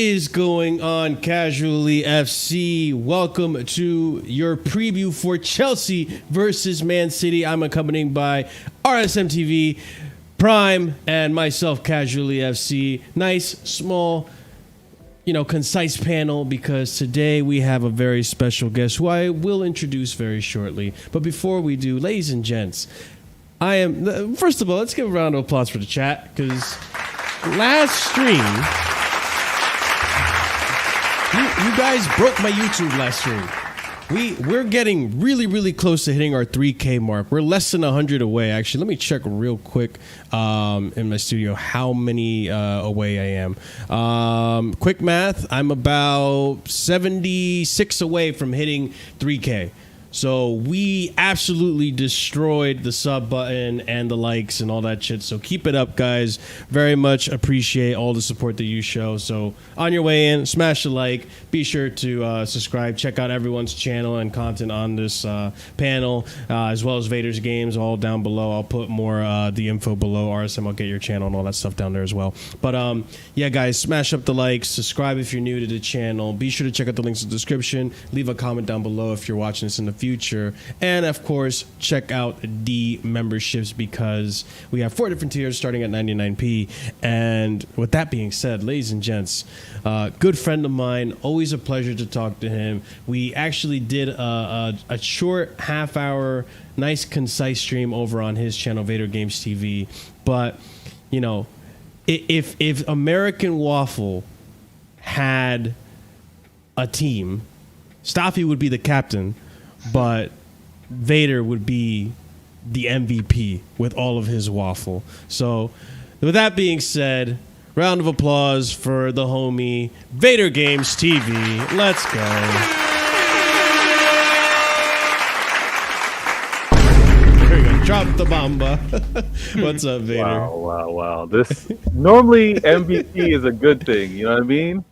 Is going on, Casually FC? Welcome to your preview for Chelsea versus Man City. I'm accompanied by RSMTV, Prime, and myself, Casually FC. Nice, small, concise panel because today we have a very special guest who I will introduce very shortly. But before we do, ladies and gents, first of all, let's give a round of applause for the chat because last stream, you guys broke my YouTube last stream. We're getting really close to hitting our 3K mark. We're less than 100 away. Actually, let me check real quick in my studio how many away I am. Quick math, I'm about 76 away from hitting 3K. So we absolutely destroyed the sub button and the likes and all that shit. So keep it up, guys. Very much appreciate all the support that you show. So on your way in, smash the like. Be sure to subscribe. Check out everyone's channel and content on this panel, as well as Vator's Games, all down below. I'll put more the info below. RSM, I'll get your channel and all that stuff down there as well. But yeah, guys, smash up the likes. Subscribe if you're new to the channel. Be sure to check out the links in the description. Leave a comment down below if you're watching this in the future, and of course check out the memberships because we have 4 different tiers starting at 99p. And with that being said, ladies and gents, good friend of mine, always a pleasure to talk to him. We actually did a short half-hour nice concise stream over on his channel, Vator Games TV. But if American Waffle had a team, Staffy would be the captain, but Vader would be the MVP with all of his waffle. So with that being said, round of applause for the homie Vator Games TV. Let's go. There we go. Drop the bomba. What's up, Vader? Wow. This normally MVP is a good thing, you know what I mean?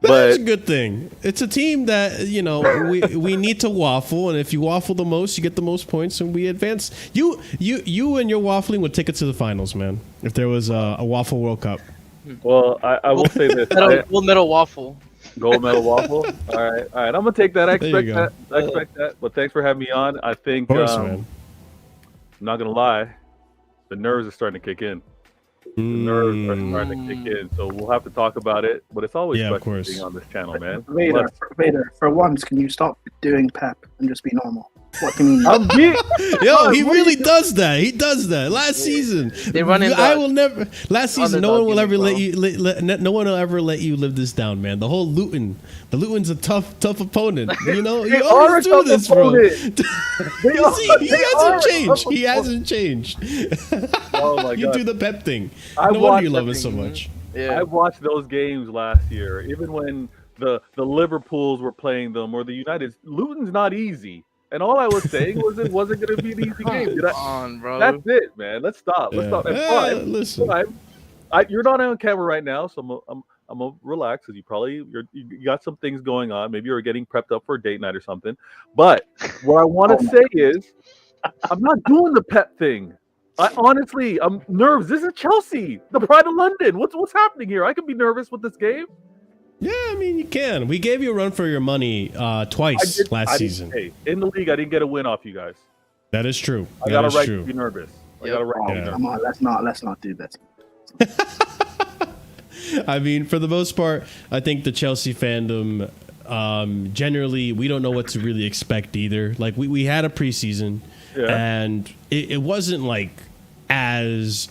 But it's a good thing. It's a team that, we need to waffle, and if you waffle the most, you get the most points, and we advance. You and your waffling would take it to the finals, man, if there was a Waffle World Cup. Well, I will say this. Gold medal waffle. Gold medal waffle? All right. I'm going to take that. I expect that. But thanks for having me on. I think, of course, man. I'm not going to lie, the nerves are starting to kick in. The nerves are starting to kick in, so we'll have to talk about it. But it's always special being on this channel, man. Vader, for once, can you stop doing PEP and just be normal? What do you mean? Yo, he really does that. He does that. Last season, they run in. I will never. Last season, no one will ever let you. No one will ever let you live this down, man. The whole Luton. The Luton's a tough opponent. You always do this, bro. He hasn't changed. He hasn't changed. Oh my god! You do the PEP thing. No wonder you love it so much. Yeah. I watched those games last year, even when the Liverpools were playing them or the United. Luton's not easy. And all I was saying was it wasn't going to be an easy game. Bro. That's it, man. Let's stop. Let's stop. And Prime, listen, you're not on camera right now, so I'm gonna relax because you got some things going on. Maybe you're getting prepped up for a date night or something. But what I want to say is, I'm not doing the PEP thing. I'm nervous. This is Chelsea, the pride of London. What's happening here? I could be nervous with this game. Yeah, I mean, you can. We gave you a run for your money twice last season. Hey, in the league, I didn't get a win off you guys. That is true. I got a right to be nervous. Come on, let's not do this. I mean, for the most part, I think the Chelsea fandom, generally, we don't know what to really expect either. Like, we had a preseason, and it wasn't like as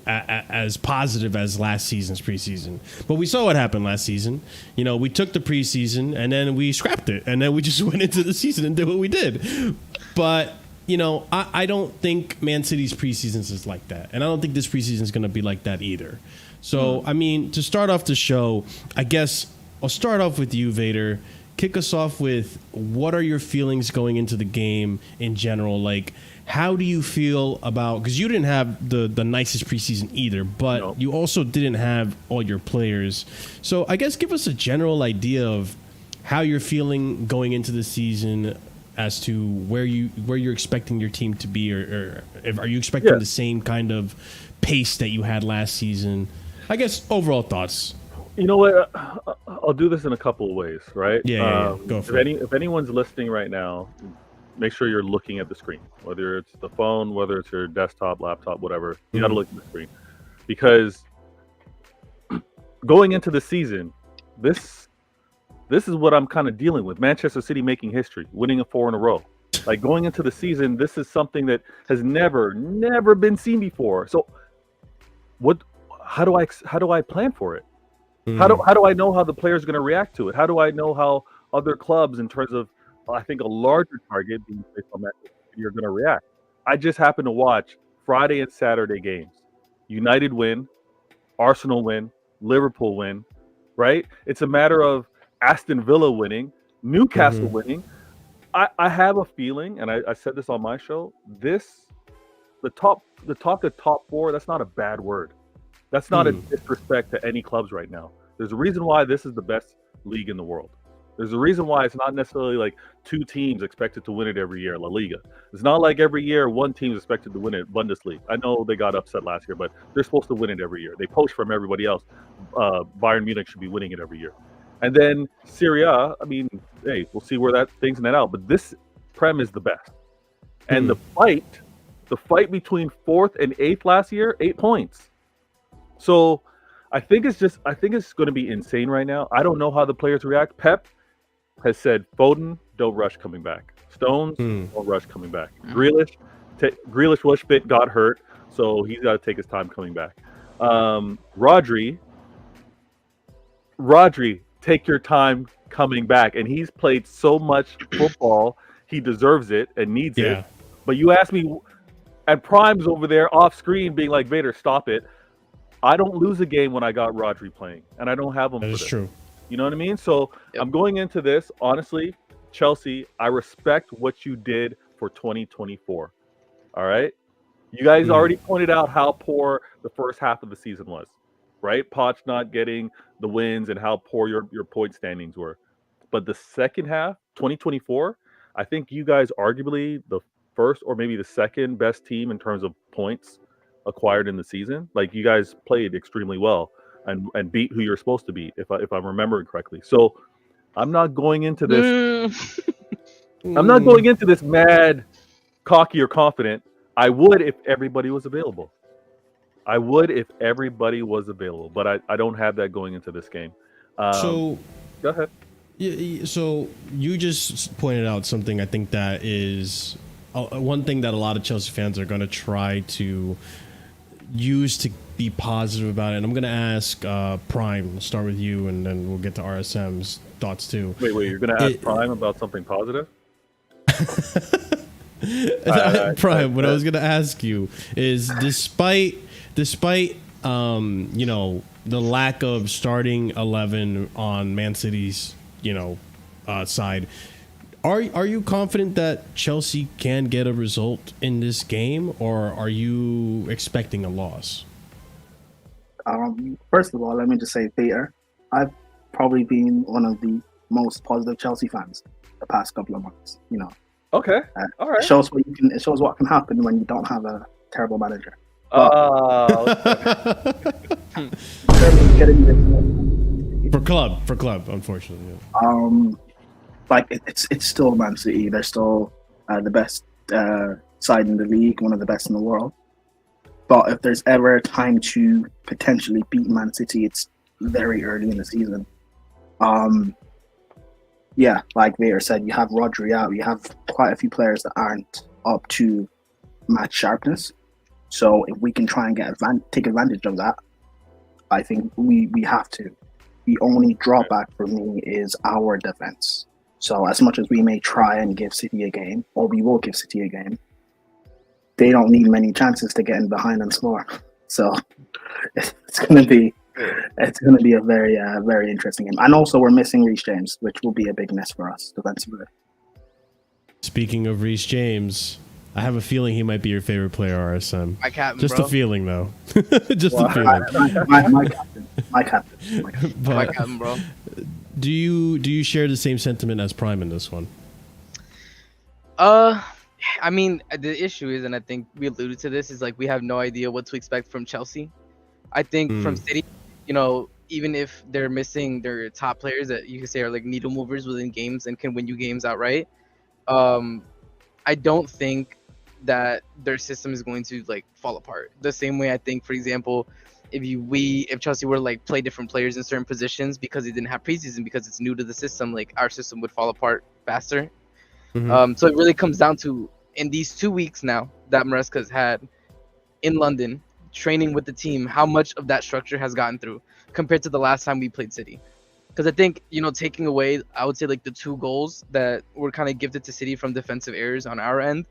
as positive as last season's preseason. But we saw what happened last season. We took the preseason and then we scrapped it. And then we just went into the season and did what we did. But, I don't think Man City's preseasons is like that. And I don't think this preseason is going to be like that either. So, I mean, to start off the show, I guess I'll start off with you, Vader. Kick us off with what are your feelings going into the game in general? Like, how do you feel about, because you didn't have the nicest preseason either, but you also didn't have all your players. So I guess give us a general idea of how you're feeling going into the season as to where you're expecting your team to be, or are you expecting the same kind of pace that you had last season? I guess overall thoughts. You know what? I'll do this in a couple of ways, right? Yeah. Go for it. If anyone's listening right now, make sure you're looking at the screen, whether it's the phone, whether it's your desktop, laptop, whatever. You got to look at the screen, because going into the season, this is what I'm kind of dealing with. Manchester City making history, winning a 4 in a row. Like, going into the season, this is something that has never been seen before. So, how do I plan for it? How do I know how the players are going to react to it? How do I know how other clubs, in terms of, I think, a larger target being placed on that, you're going to react? I just happened to watch Friday and Saturday games. United win, Arsenal win, Liverpool win, right? It's a matter of Aston Villa winning, Newcastle winning. I have a feeling, and I said this on my show, the talk of top 4, that's not a bad word. That's not a disrespect to any clubs right now. There's a reason why this is the best league in the world. There's a reason why it's not necessarily like 2 teams expected to win it every year, La Liga. It's not like every year 1 team is expected to win it, Bundesliga. I know they got upset last year, but they're supposed to win it every year. They poach from everybody else. Bayern Munich should be winning it every year. And then Serie A, I mean, hey, we'll see where that thing's net out. But this Prem is the best. And the fight between 4th and 8th last year, 8 points. So I think it's going to be insane right now. I don't know how the players react. Pep has said, Foden, don't rush coming back. Stones, don't rush coming back. Grealish was fit, got hurt, so he's got to take his time coming back. Rodri, take your time coming back. And he's played so much football, he deserves it and needs it. But you ask me, and Prime's over there off screen being like, Vader, stop it. I don't lose a game when I got Rodri playing, and I don't have him. That is true. You know what I mean? So I'm going into this, honestly, Chelsea, I respect what you did for 2024. All right? You guys already pointed out how poor the first half of the season was, right? Poch not getting the wins and how poor your point standings were. But the second half, 2024, I think you guys arguably the first or maybe the second best team in terms of points acquired in the season. Like, you guys played extremely well and beat who you're supposed to beat, if I'm remembering correctly. So I'm not going into this I'm not going into this mad, cocky, or confident. I would if everybody was available. But I don't have that going into this game. So go ahead. So you just pointed out something I think that is one thing that a lot of Chelsea fans are going to try to use to be positive about it. And I'm going to ask Prime, we'll start with you, and then we'll get to RSM's thoughts too. Wait, you're going to ask Prime about something positive? Prime, what I was going to ask you is, despite you know, the lack of starting 11 on Man City's, you know, side, are you confident that Chelsea can get a result in this game, or are you expecting a loss? First of all, let me just say, Vader, I've probably been one of the most positive Chelsea fans the past couple of months. You know. Okay. All right. It shows what can happen when you don't have a terrible manager. For club, unfortunately. Like it's still Man City. They're still the best side in the league, one of the best in the world. But if there's ever a time to potentially beat Man City, it's very early in the season. Yeah, like Vader said, you have Rodri out. You have quite a few players that aren't up to match sharpness. So if we can try and take advantage of that, I think we have to. The only drawback for me is our defense. So as much as we may try and give City a game, or we will give City a game, they don't need many chances to get in behind and score. So it's going to be a very very interesting game. And also we're missing Reece James, which will be a big miss for us defensively. Speaking of Reece James, I have a feeling he might be your favorite player, RSM. My captain, Just bro. a feeling, though. Just a feeling. My captain, bro. Do you share the same sentiment as Prime in this one? I mean, the issue is, and I think we alluded to this, is like we have no idea what to expect from Chelsea. I think from City, you know, even if they're missing their top players that you could say are like needle movers within games and can win you games outright, I don't think that their system is going to like fall apart. The same way I think, for example, if Chelsea were to like play different players in certain positions because they didn't have preseason because it's new to the system, like our system would fall apart faster. So it really comes down to in these 2 weeks now that MARSECA's had in London training with the team, how much of that structure has gotten through compared to the last time we played City. Because I think, taking away, I would say like the 2 goals that were kind of gifted to City from defensive errors on our end,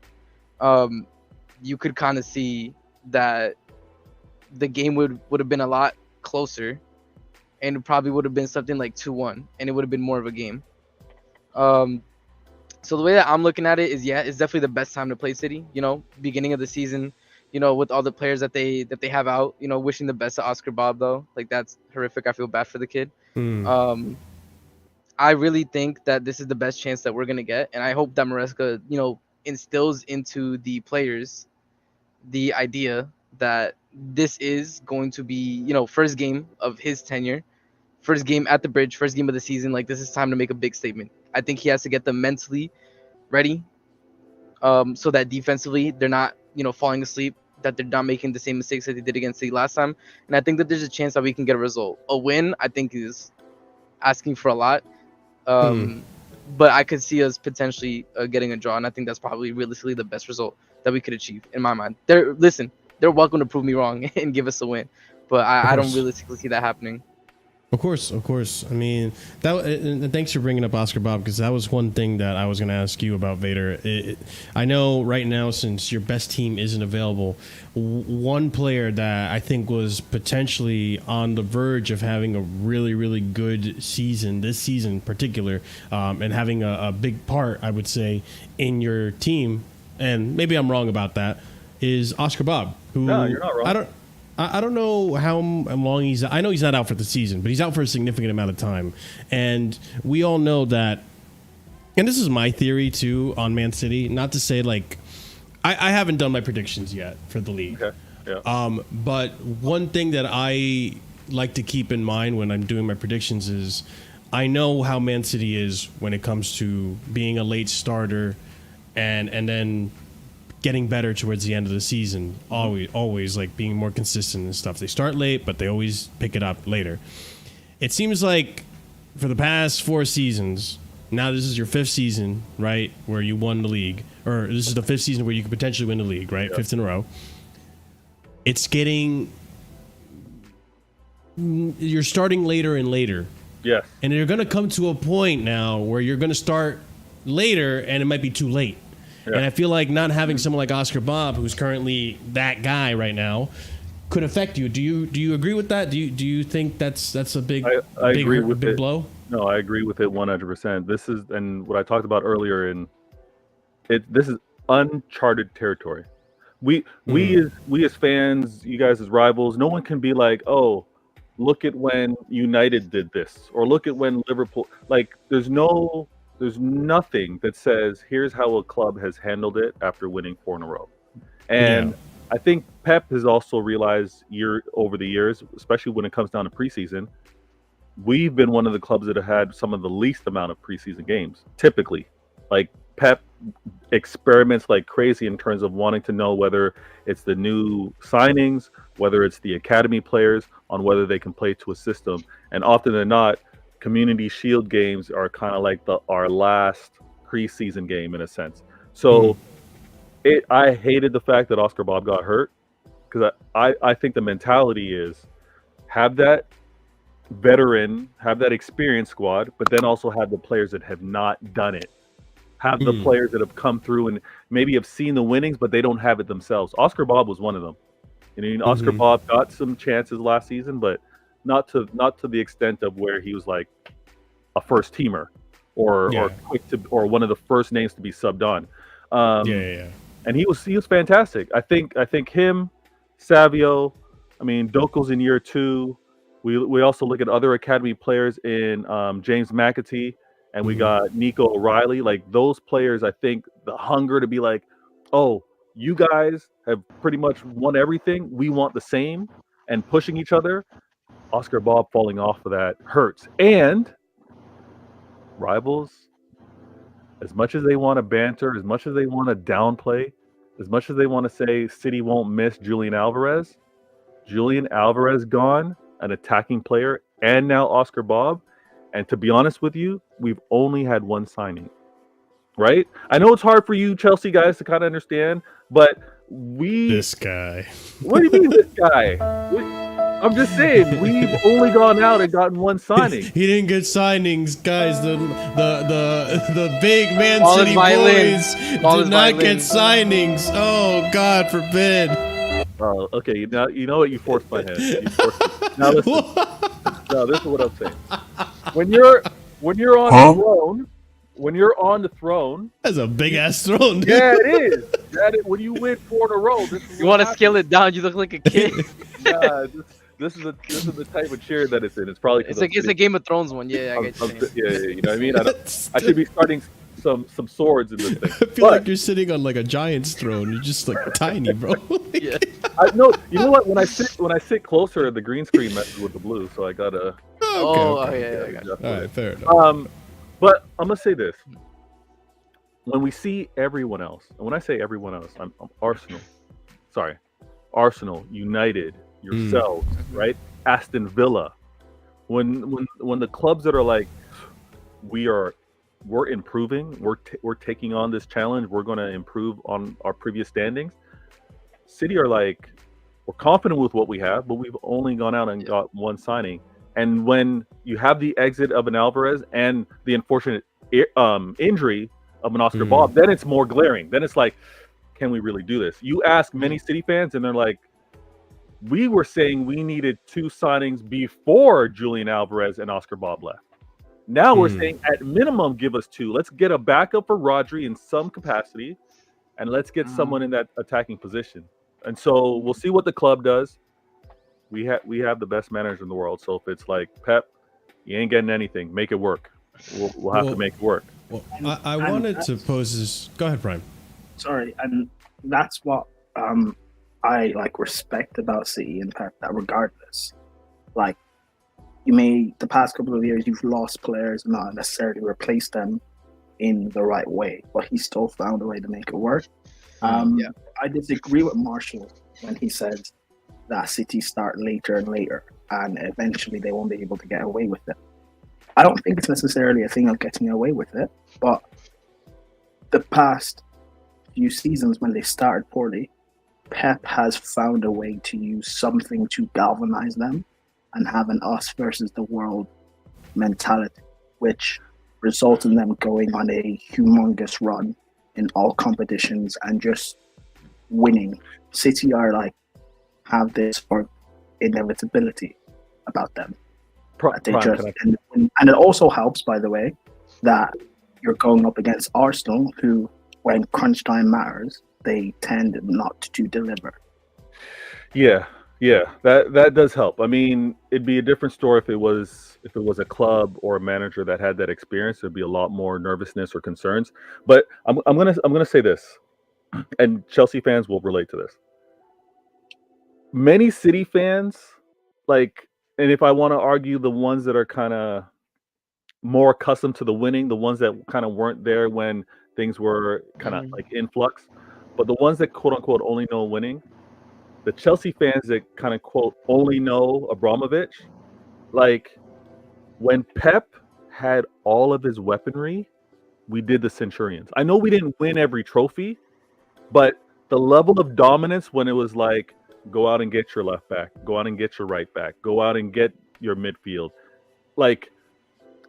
you could kind of see that the game would have been a lot closer, and it probably would have been something like 2-1, and it would have been more of a game. So the way that I'm looking at it is, it's definitely the best time to play City. Beginning of the season, with all the players that they have out. Wishing the best to Oscar Bob though. Like that's horrific. I feel bad for the kid. I really think that this is the best chance that we're gonna get, and I hope that MARSECA, instills into the players the idea that this is going to be, first game of his tenure, first game at the bridge, first game of the season. Like this is time to make a big statement. I think he has to get them mentally ready, so that defensively they're not, falling asleep, that they're not making the same mistakes that they did against City last time. And I think that there's a chance that we can get a result. A win, I think, is asking for a lot. But I could see us potentially getting a draw, and I think that's probably realistically the best result that we could achieve in my mind. They're welcome to prove me wrong and give us a win, but I don't realistically see that happening. Of course. I mean, and thanks for bringing up Oscar Bob, because that was one thing that I was going to ask you about Vator. I know right now, since your best team isn't available, one player that I think was potentially on the verge of having a really, really good season, this season in particular, and having a big part, I would say, in your team, and maybe I'm wrong about that, is Oscar Bob. Who, no, you're not wrong. I don't know how long he's. I know he's not out for the season, but he's out for a significant amount of time. And we all know that. And this is my theory too on Man City. Not to say like, I haven't done my predictions yet for the league. Okay. Yeah. But one thing that I like to keep in mind when I'm doing my predictions is, I know how Man City is when it comes to being a late starter, and then getting better towards the end of the season, always like being more consistent and stuff. They start late, but they always pick it up later. It seems like for the past 4 seasons, now this is your 5th season, right, where you won the league, or this is the 5th season where you could potentially win the league, right? Yeah. 5th in a row. It's getting, you're starting later and later. Yes. And you're going to come to a point now where you're going to start later and it might be too late. Yeah. And I feel like not having someone like Oscar Bob, who's currently that guy right now, could affect you. Do you agree with that? Do you think that's a big big blow? No, I agree with it 100%. This is, and what I talked about earlier, this is uncharted territory. We as fans, you guys as rivals, no one can be like, oh, look at when United did this, or look at when Liverpool. Like, there's nothing that says here's how a club has handled it after winning 4 in a row. And I think Pep has also realized over the years, especially when it comes down to preseason, we've been one of the clubs that have had some of the least amount of preseason games. Typically, like, Pep experiments like crazy in terms of wanting to know whether it's the new signings, whether it's the academy players, on whether they can play to a system. And often than not, Community Shield games are kind of like our last preseason game in a sense. So I hated the fact that Oscar Bob got hurt, because I think the mentality is have that veteran, have that experienced squad, but then also have the players that have not done it. Have the players that have come through and maybe have seen the winnings, but they don't have it themselves. Oscar Bob was one of them. Oscar Bob got some chances last season, but not to the extent of where he was like a first teamer or one of the first names to be subbed on. And he was fantastic. I think him, Savio, Doko's in year 2. We also look at other academy players in James McAtee, and we got Nico O'Reilly. Like, those players, I think the hunger to be like, oh, you guys have pretty much won everything. We want the same, and pushing each other. Oscar Bob falling off of that hurts. And rivals, as much as they want to banter, as much as they want to downplay, as much as they want to say City won't miss Julian Alvarez gone, an attacking player, and now Oscar Bob. And to be honest with you, we've only had one signing, right? I know it's hard for you Chelsea guys to kind of understand, but This guy. What do you mean this guy? I'm just saying, we've only gone out and gotten one signing. He didn't get signings, guys. The big Man All City his violins. boys All did his not get violins. signings. Oh, God forbid. Oh, okay. Now you know what? You forced my hand. Now listen. No, this is what I'm saying. When you're on the throne, when you're on the throne, That's a big ass throne, dude. yeah, it is. When you win 4 in a row, this is You want to scale it down? You look like a kid. Yeah, this is the type of cheer that it's in. It's probably It's a Game of Thrones one. Yeah, I get you. yeah, you know what I mean. I should be starting some swords in this thing. I feel like you're sitting on like a giant's throne. You're just like tiny, bro. Yeah. No, you know what? When I sit closer, the green screen messes with the blue, so I gotta. Yeah, I got you. All right, fair enough. But I'm gonna say this: when we see everyone else, and when I say everyone else, I'm Arsenal, United, yourselves, right? Aston Villa. When the clubs that are like, we're improving, we're taking on this challenge, we're going to improve on our previous standings. City are like, we're confident with what we have, but we've only gone out and got one signing. And when you have the exit of an Alvarez and the unfortunate injury of an Oscar Bob, then it's more glaring. Then it's like, can we really do this? You ask many City fans, and they're like, we were saying we needed 2 signings before Julian Alvarez and Oscar Bob left. Now we're saying at minimum give us 2. Let's get a backup for Rodri in some capacity, and let's get someone in that attacking position. And so we'll see what the club does. We have the best manager in the world. So if it's like Pep, you ain't getting anything. Make it work. We'll have to make it work. Well, I wanted to pose this. Go ahead, Prime. Sorry, and that's what I like respect about City and Pep. That regardless, like the past couple of years, you've lost players, not necessarily replaced them in the right way, but he still found a way to make it work. I disagree with Marshall when he said that City start later and later, and eventually they won't be able to get away with it. I don't think it's necessarily a thing of getting away with it, but the past few seasons when they started poorly, Pep has found a way to use something to galvanize them and have an us versus the world mentality, which results in them going on a humongous run in all competitions and just winning. City are like, have this inevitability about them. And it also helps, by the way, that you're going up against Arsenal, who, when crunch time matters, they tend not to deliver. Yeah, that does help. I mean, it'd be a different story if it was a club or a manager that had that experience. There'd be a lot more nervousness or concerns. But I'm gonna say this, and Chelsea fans will relate to this. Many City fans, like, and if I want to argue the ones that are kind of more accustomed to the winning, the ones that kind of weren't there when things were kind of like influx, but the ones that quote unquote only know winning, the Chelsea fans that kind of quote only know Abramovich, like when Pep had all of his weaponry, we did the Centurions. I know we didn't win every trophy, but the level of dominance when it was like, go out and get your left back, go out and get your right back, go out and get your midfield. Like,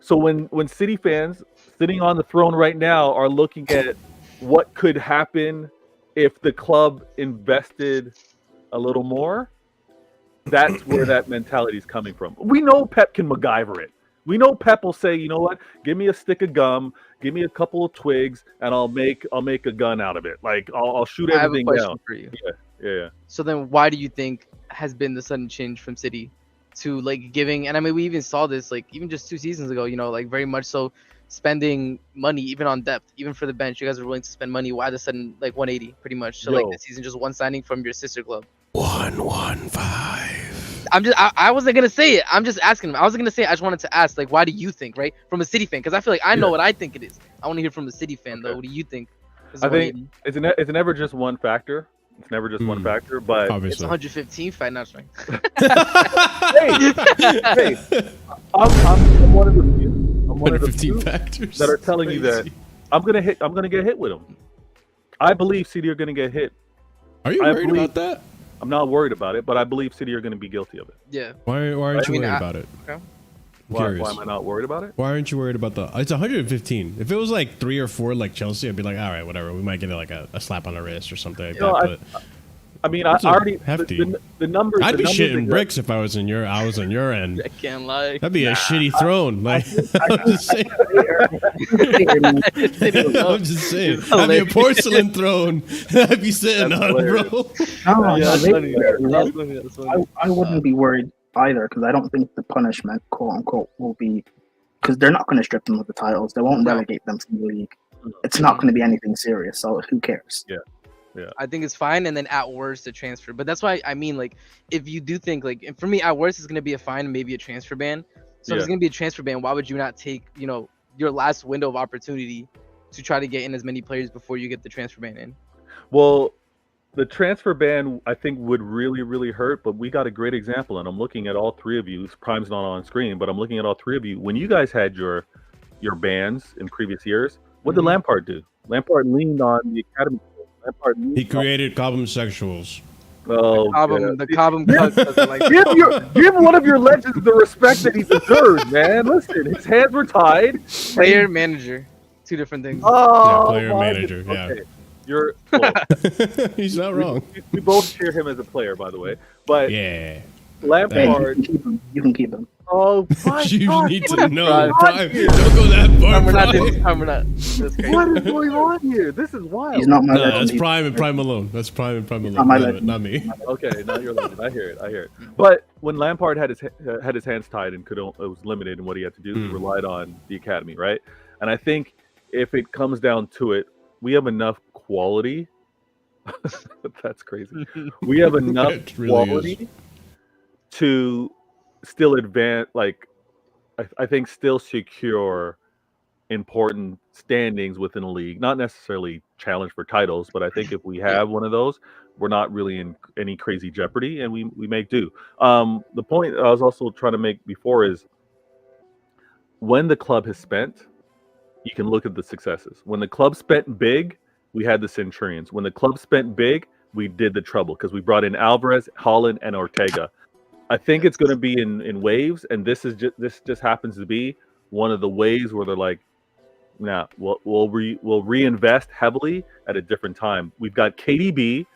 so when City fans sitting on the throne right now are looking at what could happen if the club invested a little more, that's where that mentality is coming from. We know Pep can MacGyver it. We know Pep will say, you know what, give me a stick of gum, give me a couple of twigs, and I'll make a gun out of it. Like I'll shoot everything down. I have a question for you. Yeah. So then why do you think has been the sudden change from City to like giving, and I mean we even saw this like even just 2 seasons ago, you know, like very much so spending money even on depth, even for the bench, you guys are willing to spend money. Why the sudden like 180 pretty much? So like this season just one signing from your sister club. 115. I wasn't gonna say it. I'm just asking him. I wasn't gonna say it. I just wanted to ask, like, why do you think, right? From a City fan, because I feel like I know what I think it is. I want to hear from the City fan though. What do you think? I think it's never just one factor. It's never just one factor, but it's 115 fight, not right. hey, I'm one of the few. I'm one of the few factors that are telling you that I'm gonna get hit with them. I believe City are gonna get hit. Are you worried about that? I'm not worried about it, but I believe City are going to be guilty of it. Yeah. Why aren't you worried about it? Okay. Why am I not worried about it? Why aren't you worried about the? It's 115. If it was like 3 or 4 like Chelsea, I'd be like, all right, whatever. We might get like a slap on the wrist or something like that. I mean, I already hefty. The numbers. I'd be shitting exactly. bricks if I was on your end. I can't lie. That'd be a shitty throne. Like I'm just saying. I'm just saying. That'd be a porcelain throne. I'd be sitting on, bro. I wouldn't be worried either because I don't think the punishment, quote unquote, will be because they're not going to strip them of the titles. They won't relegate them from the league. It's not going to be anything serious. So who cares? Yeah. I think it's fine, and then at worst a transfer. But that's why I mean, like, if you do think like, for me, at worst it's gonna be a fine, and maybe a transfer ban. So if it's gonna be a transfer ban, why would you not take, you know, your last window of opportunity to try to get in as many players before you get the transfer ban in? Well, the transfer ban I think would really hurt, but we got a great example, and I'm looking at all three of you. Prime's not on screen, but I'm looking at all three of you. When you guys had your bans in previous years, what did Lampard do? Lampard leaned on the academy. He created Cobham sexuals. Oh, the Cobham doesn't like give one of your legends the respect that he deserves, man. Listen, his hands were tied. Player, manager, 2 different things. Oh, player, manager. Yeah, okay. You're. Well, he's not wrong. We both share him as a player, by the way. But yeah, Lampard. You can keep him. Oh, you need to know. Prime, don't go that far. We're not. That's crazy. What is going on here? This is wild. He's not my legend. That's Prime and Prime alone. That's Prime and Prime alone. Not my legend. Not me. Okay, not your legend. I hear it. But when Lampard had his hands tied and was limited in what he had to do, he relied on the academy, right? And I think if it comes down to it, we have enough quality. That's crazy. We have enough quality to still advance, like I think still secure important standings within a league. Not necessarily challenge for titles, but I think if we have one of those, we're not really in any crazy jeopardy, and we make do. The point I was also trying to make before is when the club has spent, you can look at the successes. When the club spent big, we had the Centurions. When the club spent big, we did the trouble because we brought in Alvarez, Holland, and Ortega. I think it's going to be in waves, and this just happens to be one of the waves where they're like, nah, we'll reinvest heavily at a different time. We've got KDB,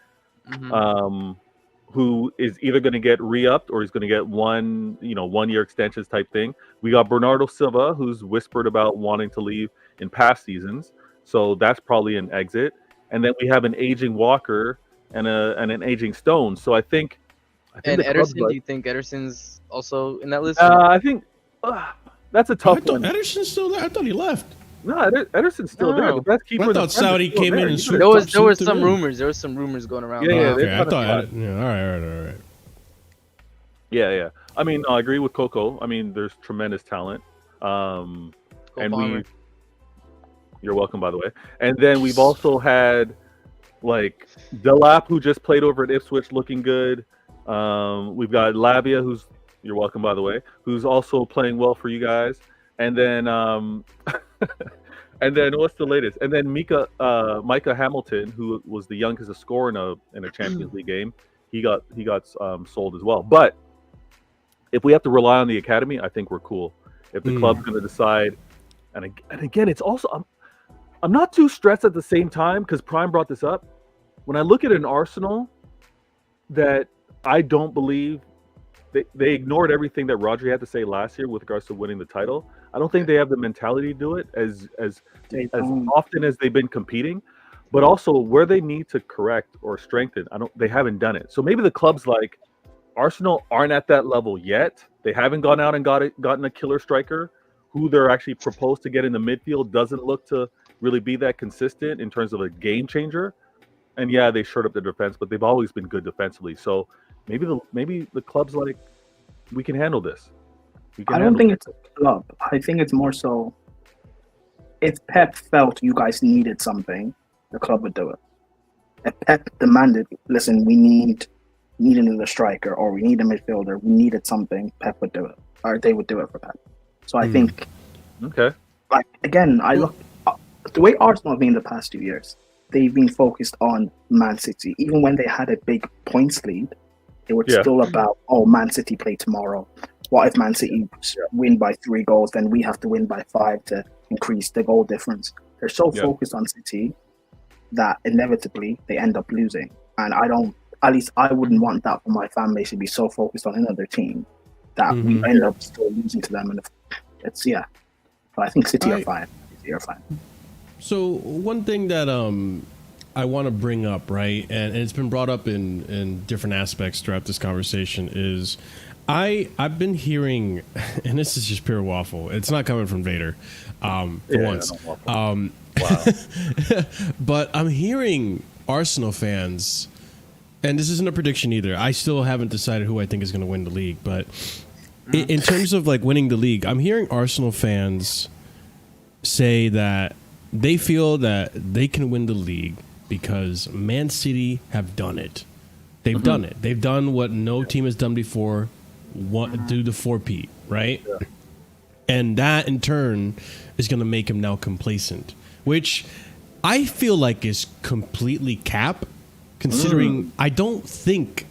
who is either going to get re-upped or he's going to get 1 year extensions type thing. We got Bernardo Silva, who's whispered about wanting to leave in past seasons, so that's probably an exit. And then we have an aging Walker and an aging Stone. So I think and Ederson, do you think Ederson's also in that list? I think that's a tough one. Ederson's still there. I thought he left. No, Ederson's still there. The best keeper. I thought Saudi came in and there was some rumors. There was some rumors going around. Yeah, okay. I thought. All right. Yeah. I mean, I agree with Coco. I mean, there's tremendous talent. You're welcome, by the way. And then we've also had like Delap, who just played over at Ipswich, looking good. We've got Lavia, who's, you're welcome, by the way, who's also playing well for you guys. And then and then what's the latest? And then Micah Hamilton, who was the youngest to score in a Champions League game, he got sold as well. But if we have to rely on the academy, I think we're cool. If the club's going to decide, and again, it's also I'm not too stressed at the same time because Prime brought this up. When I look at an Arsenal that I don't believe they ignored everything that Rodri had to say last year with regards to winning the title. I don't think they have the mentality to do it as often as they've been competing, but also where they need to correct or strengthen, they haven't done it. So maybe the clubs like Arsenal aren't at that level yet. They haven't gone out and gotten a killer striker who they're actually proposed to get in the midfield. Doesn't look to really be that consistent in terms of a game changer. And yeah, they shored up the defense, but they've always been good defensively. So maybe the clubs like we can handle this. I don't think it's a club. I think it's more so if Pep felt you guys needed something, the club would do it. If Pep demanded, listen, we need another striker or we need a midfielder, we needed something, Pep would do it. Or they would do it for Pep. So I think, okay. like, again, I look the way Arsenal have been the past 2 years, they've been focused on Man City. Even when they had a big points lead, it was still about, Man City play tomorrow. What if Man City win by 3 goals? Then we have to win by 5 to increase the goal difference. They're so focused on City that inevitably they end up losing. And at least I wouldn't want that for my fan base to be so focused on another team that we end up still losing to them. And it's, but I think City are fine. City are fine. So one thing that I want to bring up, right, and it's been brought up in different aspects throughout this conversation, is I've been hearing, and this is just pure waffle. It's not coming from Vader, for once. Wow. But I'm hearing Arsenal fans, and this isn't a prediction either. I still haven't decided who I think is going to win the league, but in terms of like winning the league, I'm hearing Arsenal fans say that they feel that they can win the league because Man City have done it. They've done it. They've done what no team has done before. Do the 4P, right? Yeah. And that in turn is going to make him now complacent, which I feel like is completely cap, considering I don't think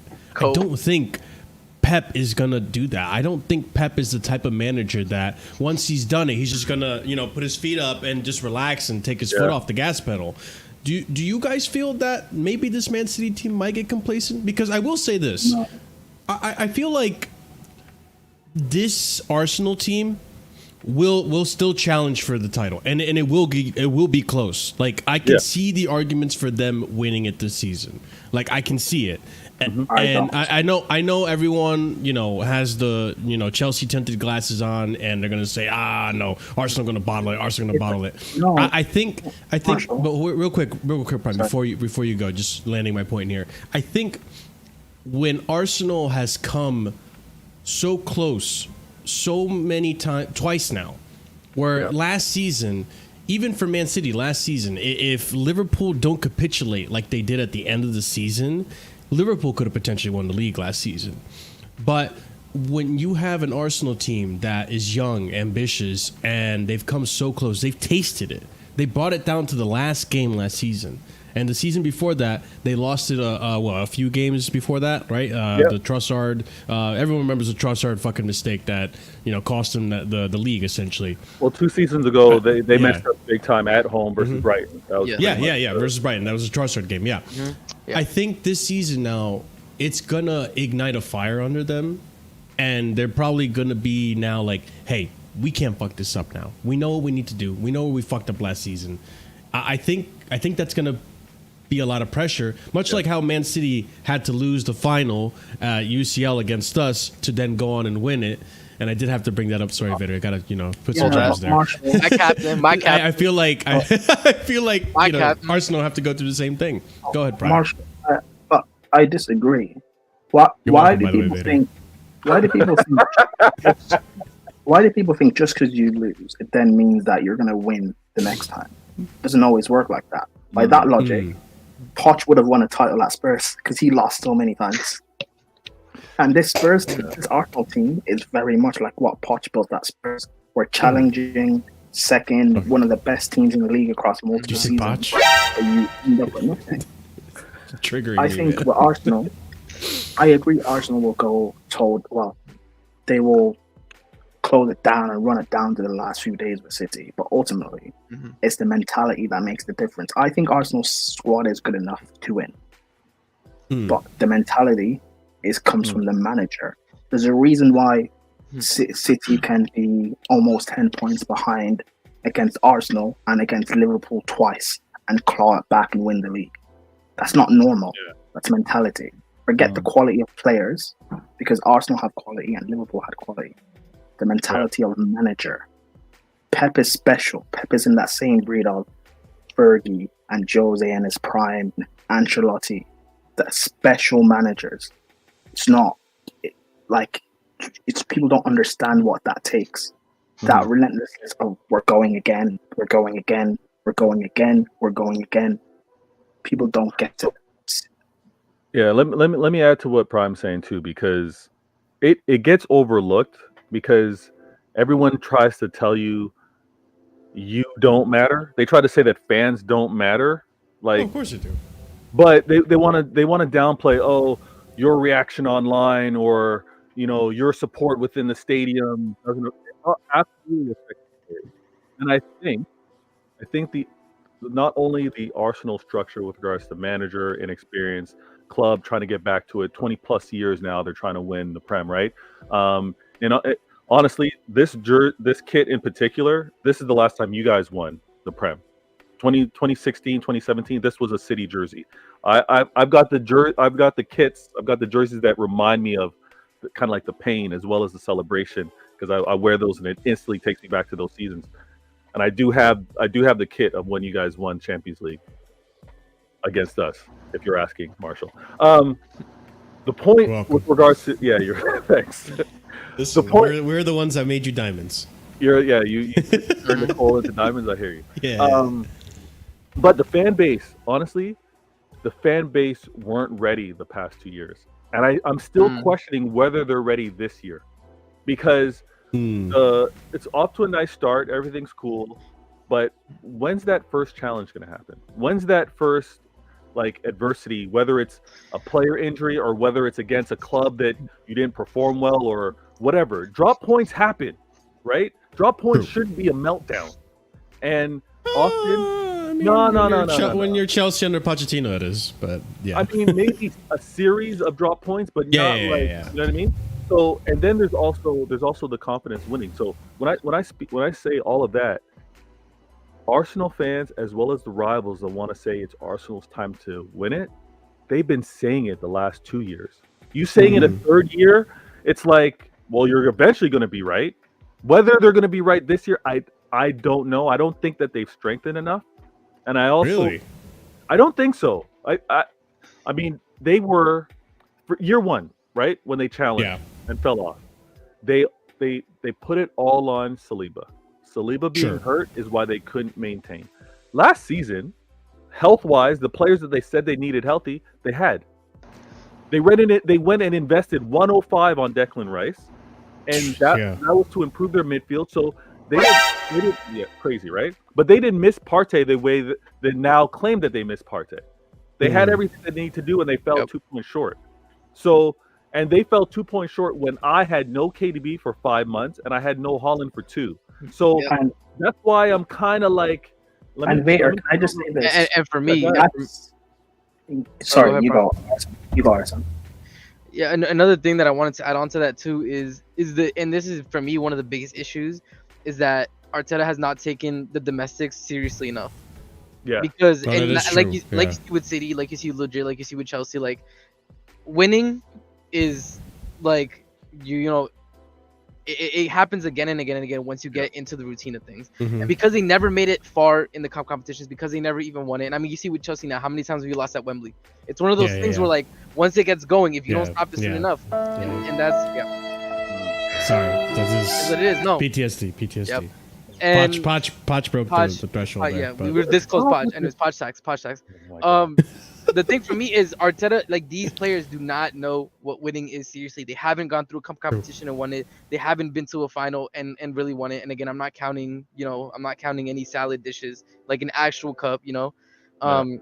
Pep is going to do that. I don't think Pep is the type of manager that once he's done it, he's just going to, put his feet up and just relax and take his foot off the gas pedal. Do you guys feel that maybe this Man City team might get complacent? Because I will say this. No. I feel like this Arsenal team will still challenge for the title, and it will be close. Like I can see the arguments for them winning it this season. Like I can see it, and I know everyone has the Chelsea tinted glasses on, and they're gonna say no, Arsenal gonna bottle it. Arsenal gonna bottle it. No, I think. But real quick, Prime, before you go, just landing my point here. I think when Arsenal has come so close so many times, twice now, where last season, even for Man City last season, if Liverpool don't capitulate like they did at the end of the season, Liverpool could have potentially won the league last season. But when you have an Arsenal team that is young, ambitious, and they've come so close, they've tasted it. They brought it down to the last game last season. And the season before that, they lost it a few games before that, right? The Trossard, everyone remembers the Trossard fucking mistake that cost them the league essentially. Well, 2 seasons ago, they messed up big time at home versus Brighton. That was versus Brighton. That was a Trossard game. Yeah. I think this season now it's gonna ignite a fire under them, and they're probably gonna be now like, hey, we can't fuck this up now. We know what we need to do. We know where we fucked up last season. I think that's gonna be a lot of pressure, much like how Man City had to lose the final at UCL against us to then go on and win it. And I did have to bring that up. Sorry, Vader. I gotta put some drums there. My captain. I feel like Arsenal have to go through the same thing. Go ahead, Prime. Marshall, but I disagree. Why do people think? Why do people think? Why do people think just because you lose, it then means that you're gonna win the next time? It doesn't always work like that. By that logic, Poch would have won a title at Spurs because he lost so many times. And this Spurs team, this Arsenal team, is very much like what Poch built at Spurs. We're challenging, second, one of the best teams in the league across multiple seasons. You end up with nothing. Triggering I think with Arsenal, I agree Arsenal will go they will close it down and run it down to the last few days with City. But ultimately, it's the mentality that makes the difference. I think Arsenal's squad is good enough to win. But the mentality comes from the manager. There's a reason why City can be almost 10 points behind against Arsenal and against Liverpool twice and claw it back and win the league. That's not normal. That's mentality. Forget the quality of players, because Arsenal have quality and Liverpool had quality. The mentality of the manager. Pep is special. Pep is in that same breed of Fergie and Jose in his prime, Ancelotti. The special managers. It's not like it's people don't understand what that takes. That relentlessness of we're going again, we're going again, we're going again, we're going again. People don't get it. Yeah, let me add to what Prime's saying too, because it gets overlooked because everyone tries to tell you don't matter. They try to say that fans don't matter. Like, of course you do. But they want to downplay, oh, your reaction online or your support within the stadium doesn't absolutely affect the game. And I think the not only the Arsenal structure with regards to manager, inexperience, club trying to get back to it, 20 plus years now they're trying to win the Prem, right? Honestly, this kit in particular, this is the last time you guys won the Prem. 2016, 2017, this was a City jersey. I've got the kits, I've got the jerseys that remind me of kind of like the pain as well as the celebration, because I wear those and it instantly takes me back to those seasons. And I do have the kit of when you guys won Champions League against us, if you're asking, Marshall. The point with regards to you're thanks. We're the ones that made you diamonds. You turned the coal into diamonds. I hear you. Yeah. But the fan base, honestly, weren't ready the past 2 years, and I'm still questioning whether they're ready this year, because it's off to a nice start. Everything's cool, but when's that first challenge going to happen? When's that first adversity? Whether it's a player injury or whether it's against a club that you didn't perform well or whatever. Drop points happen, right? Drop points shouldn't be a meltdown, and often. No. When you're Chelsea under Pochettino, it is. But yeah, I mean, maybe a series of drop points, but not you know what I mean. So, and then there's also the confidence winning. So when I say all of that, Arsenal fans as well as the rivals that want to say it's Arsenal's time to win it, they've been saying it the last 2 years. You saying it a third year, it's like, well, you're eventually going to be right. Whether they're going to be right this year, I don't know. I don't think that they've strengthened enough. And I don't think so. I mean, they were for year one, right? When they challenged and fell off. They put it all on Saliba. Saliba being hurt is why they couldn't maintain. Last season, health-wise, the players that they said they needed healthy, they had. They went and invested 105 on Declan Rice, and that was to improve their midfield. So they did crazy, right? But they didn't miss Partey the way that they now claim that they missed Partey. They had everything they need to do, and they fell 2 points short. So, and they fell 2 points short when I had no KDB for 5 months and I had no Holland for 2. So that's why I'm kind of like. Vator, can I just say this? And for me, sorry, you go, Arson. Yeah, and another thing that I wanted to add on to that too is and this is for me one of the biggest issues, is that Arteta has not taken the domestics seriously enough. Yeah. Because like you see with City, like you see legit, like you see with Chelsea, like winning is like it happens again and again and again once you get into the routine of things. And because they never made it far in the cup competitions, because they never even won it. And I mean, you see with Chelsea now, how many times have you lost at Wembley? It's one of those things where like once it gets going, if you don't stop this soon enough, and that's sorry, that is what it is. No PTSD. Yep. And Poch broke the threshold. We were this close, Poch, and it was Poch tax. The thing for me is Arteta, like these players do not know what winning is seriously. They haven't gone through a cup competition and won it. They haven't been to a final and really won it. And again, I'm not counting any salad dishes like an actual cup, And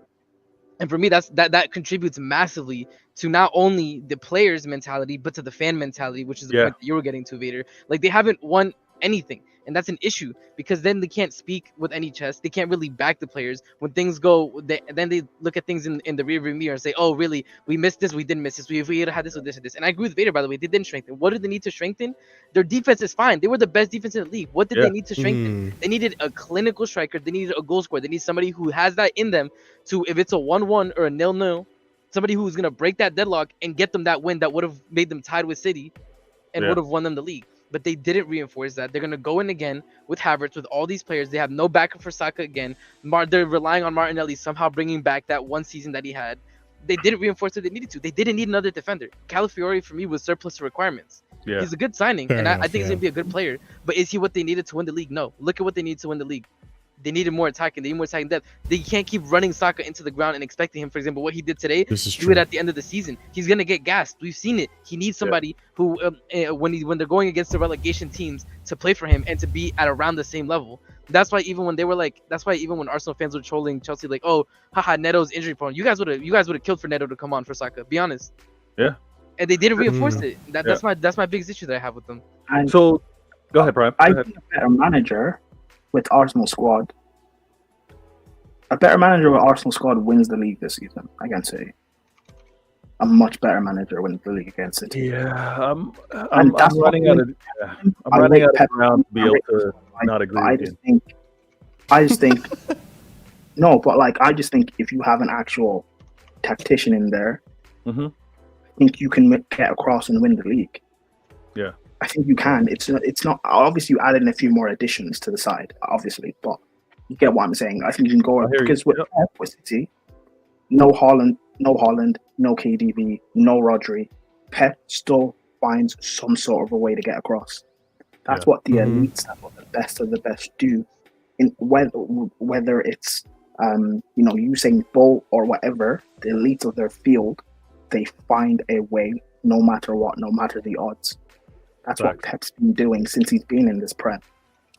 for me, that contributes massively to not only the players' mentality, but to the fan mentality, which is the point that you were getting to, Vader. Like they haven't won anything. And that's an issue because then they can't speak with any chest. They can't really back the players when things go. Then they look at things in the rearview mirror and say, "Oh, really? We missed this. We didn't miss this. We had this or this or this." And I agree with Vader, by the way. They didn't strengthen. What did they need to strengthen? Their defense is fine. They were the best defense in the league. What did they need to strengthen? They needed a clinical striker. They needed a goal scorer. They need somebody who has that in them to, if it's a 1-1 or a 0-0, somebody who's gonna break that deadlock and get them that win that would have made them tied with City and would have won them the league. But they didn't reinforce that. They're going to go in again with Havertz, with all these players. They have no backup for Saka again. They're relying on Martinelli somehow bringing back that one season that he had. They didn't reinforce what they needed to. They didn't need another defender. Calafiori, for me, was surplus to requirements. Yeah. He's a good signing, Fair and I enough, think he's gonna be a good player. But is he what they needed to win the league? No. Look at what they need to win the league. They needed more attacking. They need more attacking depth. They can't keep running Saka into the ground and expecting him, for example, what he did today, This is do it true. at the end of the season. He's gonna get gassed. We've seen it. He needs somebody who, when they're going against the relegation teams, to play for him and to be at around the same level. That's why even when when Arsenal fans were trolling Chelsea, like, oh, haha, Neto's injury prone. You guys would have killed for Neto to come on for Saka. Be honest. Yeah. And they didn't reinforce it. Yeah. That's my biggest issue that I have with them. And So, go ahead, Prime. Go I ahead. think a better manager with Arsenal squad wins the league this season. I can say a much better manager wins the league against City. Yeah, I'm that's running what out of I'm I running like out of Pep. ground to be able to not agree I with just you. think no, but like I just think if you have an actual tactician in there, Mhm. I think you can get across and win the league. Yeah. I think you can. It's not obviously you add in a few more additions to the side, obviously, but you get what I'm saying. I think you can go I hear you. because with Yep. Pep, with City, no Holland, no KDB, no Rodri. Pep still finds some sort of a way to get across. That's Yeah. what the Mhm. elites, that's what the best of the best do. In whether it's Usain Bolt or whatever, the elites of their field, they find a way no matter what, no matter the odds. That's what Facts. Pep's been doing since he's been in this Prem,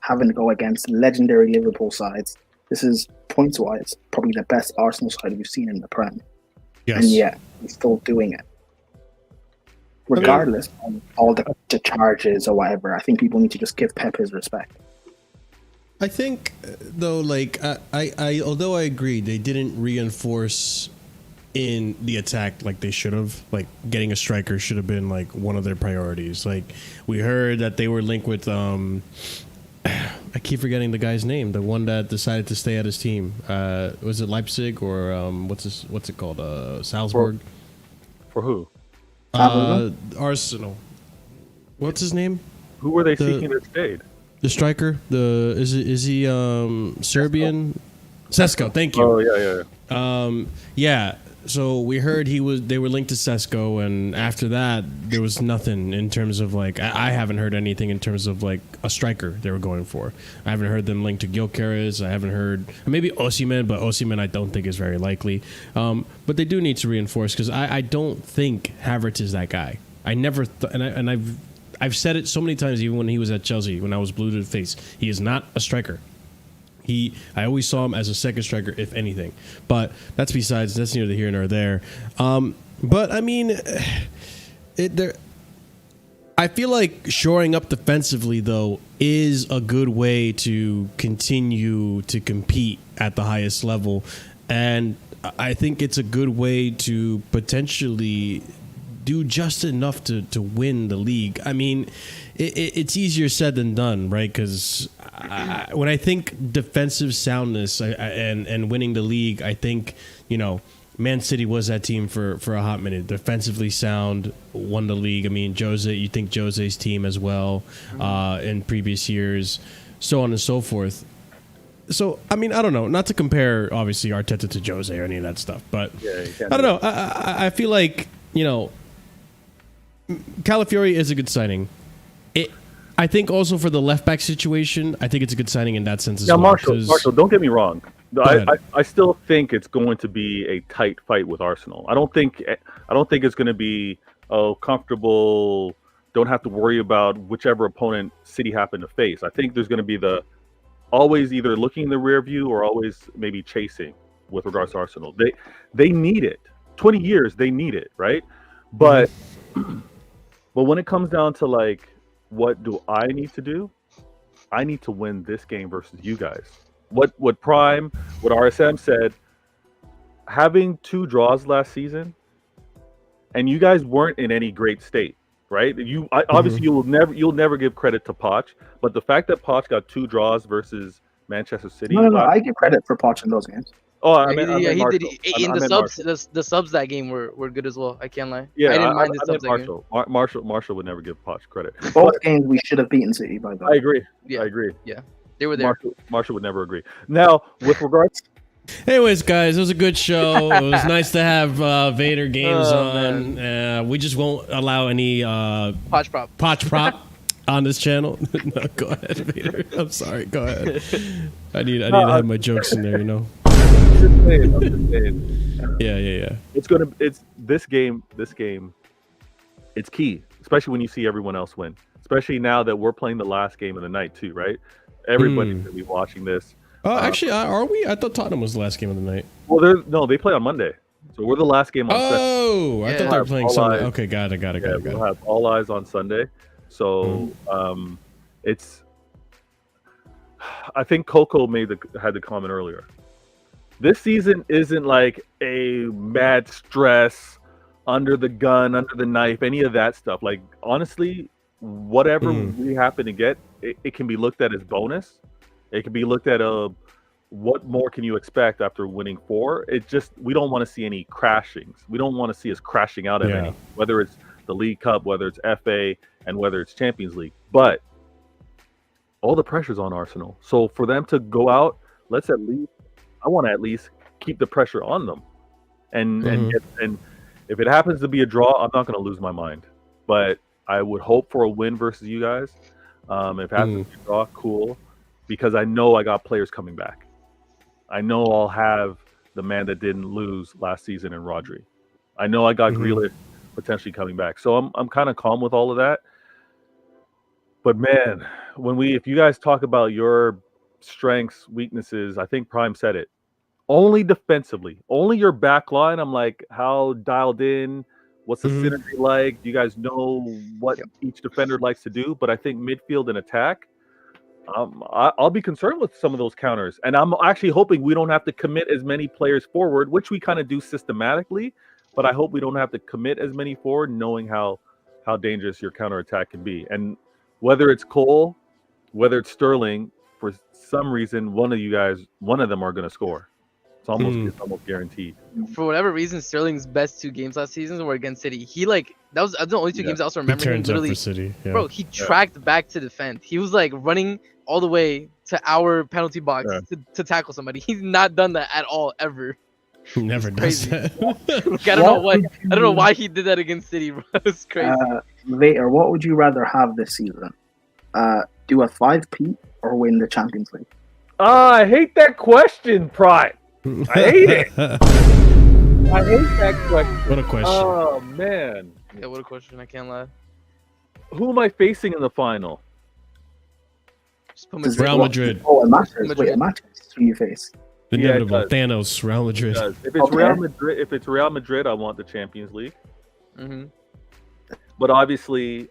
having to go against legendary Liverpool sides. This is points-wise probably the best Arsenal side we've seen in the Prem, Yes. and yet he's still doing it. Regardless of all the charges or whatever, I think people need to just give Pep his respect. I think, though, like I although I agree they didn't reinforce in the attack like they should have. Like getting a striker should have been like one of their priorities. Like we heard that they were linked with I keep forgetting the guy's name, the one that decided to stay at his team. Was it Leipzig or what's it called? Salzburg. For who? Arsenal. What's his name? Who were they The- seeking to stay? The striker. Is he Serbian? Sesko. Thank you. Oh yeah. Yeah. So we heard they were linked to Sesko, and after that there was nothing in terms of like I haven't heard anything in terms of like a striker they were going for. I haven't heard them linked to Gyökeres. I haven't heard maybe Osimhen, but Osimhen I don't think is very likely. But they do need to reinforce because I don't think Havertz is that guy. I never and I've said it so many times even when he was at Chelsea when I was blue to the face. He is not a striker. I always saw him as a second striker, if anything. But that's neither here nor there. But I mean, I feel like shoring up defensively though is a good way to continue to compete at the highest level, and I think it's a good way to potentially do just enough to win the league. I mean, it's easier said than done, right? Because when I think defensive soundness and winning the league, I think, Man City was that team for a hot minute. Defensively sound, won the league. I mean, you think Jose's team as well in previous years, so on and so forth. So, I mean, I don't know. Not to compare, obviously, Arteta to Jose or any of that stuff, but I don't know. I feel like, Calafiori is a good signing. I think also for the left back situation, I think it's a good signing in that sense as well. Marshall, don't get me wrong. ahead. I still think it's going to be a tight fight with Arsenal. I don't think it's going to be comfortable. Don't have to worry about whichever opponent City happen to face. I think there's going to be always either looking in the rear view or always maybe chasing with regards to Arsenal. They need it. 20 years they need it, right? But but when it comes down to like, what do I need to do? I need to win this game versus you guys. What Prime, what RSM said, having 2 draws last season, and you guys weren't in any great state, right? Obviously you'll never give credit to Poch, but the fact that Poch got 2 draws versus Manchester City. No, I give credit for Poch in those games. Oh, I He meant did. Marshall. In I the meant subs, Marshall. the subs that game were good as well. I can't lie. Yeah, I didn't mind the I meant subs that game. Marshall would never give Poch credit. Both games we should have beaten City by the I way. agree. Yeah. I agree. They were there. Marshall would never agree. Now, with regards Anyways, guys, it was a good show. It was nice to have Vator Games on. We just won't allow any Potch prop. on this channel. No, go ahead, Vader. I'm sorry. Go ahead. I need to have my jokes in there, you know. I'm just saying. Yeah. It's this game. It's key, especially when you see everyone else win. Especially now that we're playing the last game of the night too, right? Everybody's gonna be watching this. Actually, are we? I thought Tottenham was the last game of the night. Well, they play on Monday, so we're the last game on Sunday. Oh, I thought they were playing Sunday. Okay, got it. We'll have all eyes on Sunday. So it's. I think Coco had the comment earlier. This season isn't like a mad stress, under the gun, under the knife, any of that stuff. Like honestly, whatever we happen to get, it can be looked at as bonus. It can be looked at what more can you expect after winning 4? It just, we don't want to see any crashings. We don't want to see us crashing out at any, whether it's the League Cup, whether it's FA, and whether it's Champions League. But all the pressure's on Arsenal. So for them to go out, I want to at least keep the pressure on them. And if it happens to be a draw, I'm not going to lose my mind. But I would hope for a win versus you guys. If it happens to be a draw, cool. Because I know I got players coming back. I know I'll have the man that didn't lose last season in Rodri. I know I got Grealish potentially coming back. So I'm kind of calm with all of that. But man, if you guys talk about your strengths, weaknesses, I think Prime said it. Only defensively, only your back line. I'm like, how dialed in? What's the synergy like? Do you guys know what each defender likes to do? But I think midfield and attack, I'll be concerned with some of those counters. And I'm actually hoping we don't have to commit as many players forward, which we kind of do systematically. But I hope we don't have to commit as many forward, knowing how dangerous your counterattack can be. And whether it's Cole, whether it's Sterling, for some reason, one of them are going to score. It's almost guaranteed. For whatever reason, Sterling's best 2 games last season were against City. He that was the only 2 games I also remember him literally. For City. Yeah. Bro, he tracked back to defend. He was like running all the way to our penalty box to tackle somebody. He's not done that at all ever. He never does that. Like, I don't know why he did that against City, bro. It's crazy. Vator, what would you rather have this season? Do a 5P or win the Champions League? I hate that question, Prime. I hate it. I hate that question. What a question. Oh, man. Yeah, what a question. I can't lie. Who am I facing in the final? Just put Madrid. Real Madrid. Oh, it matters. Wait, it matters who you face. The inevitable Thanos, Real Madrid. If it's Real Madrid, I want the Champions League. But obviously,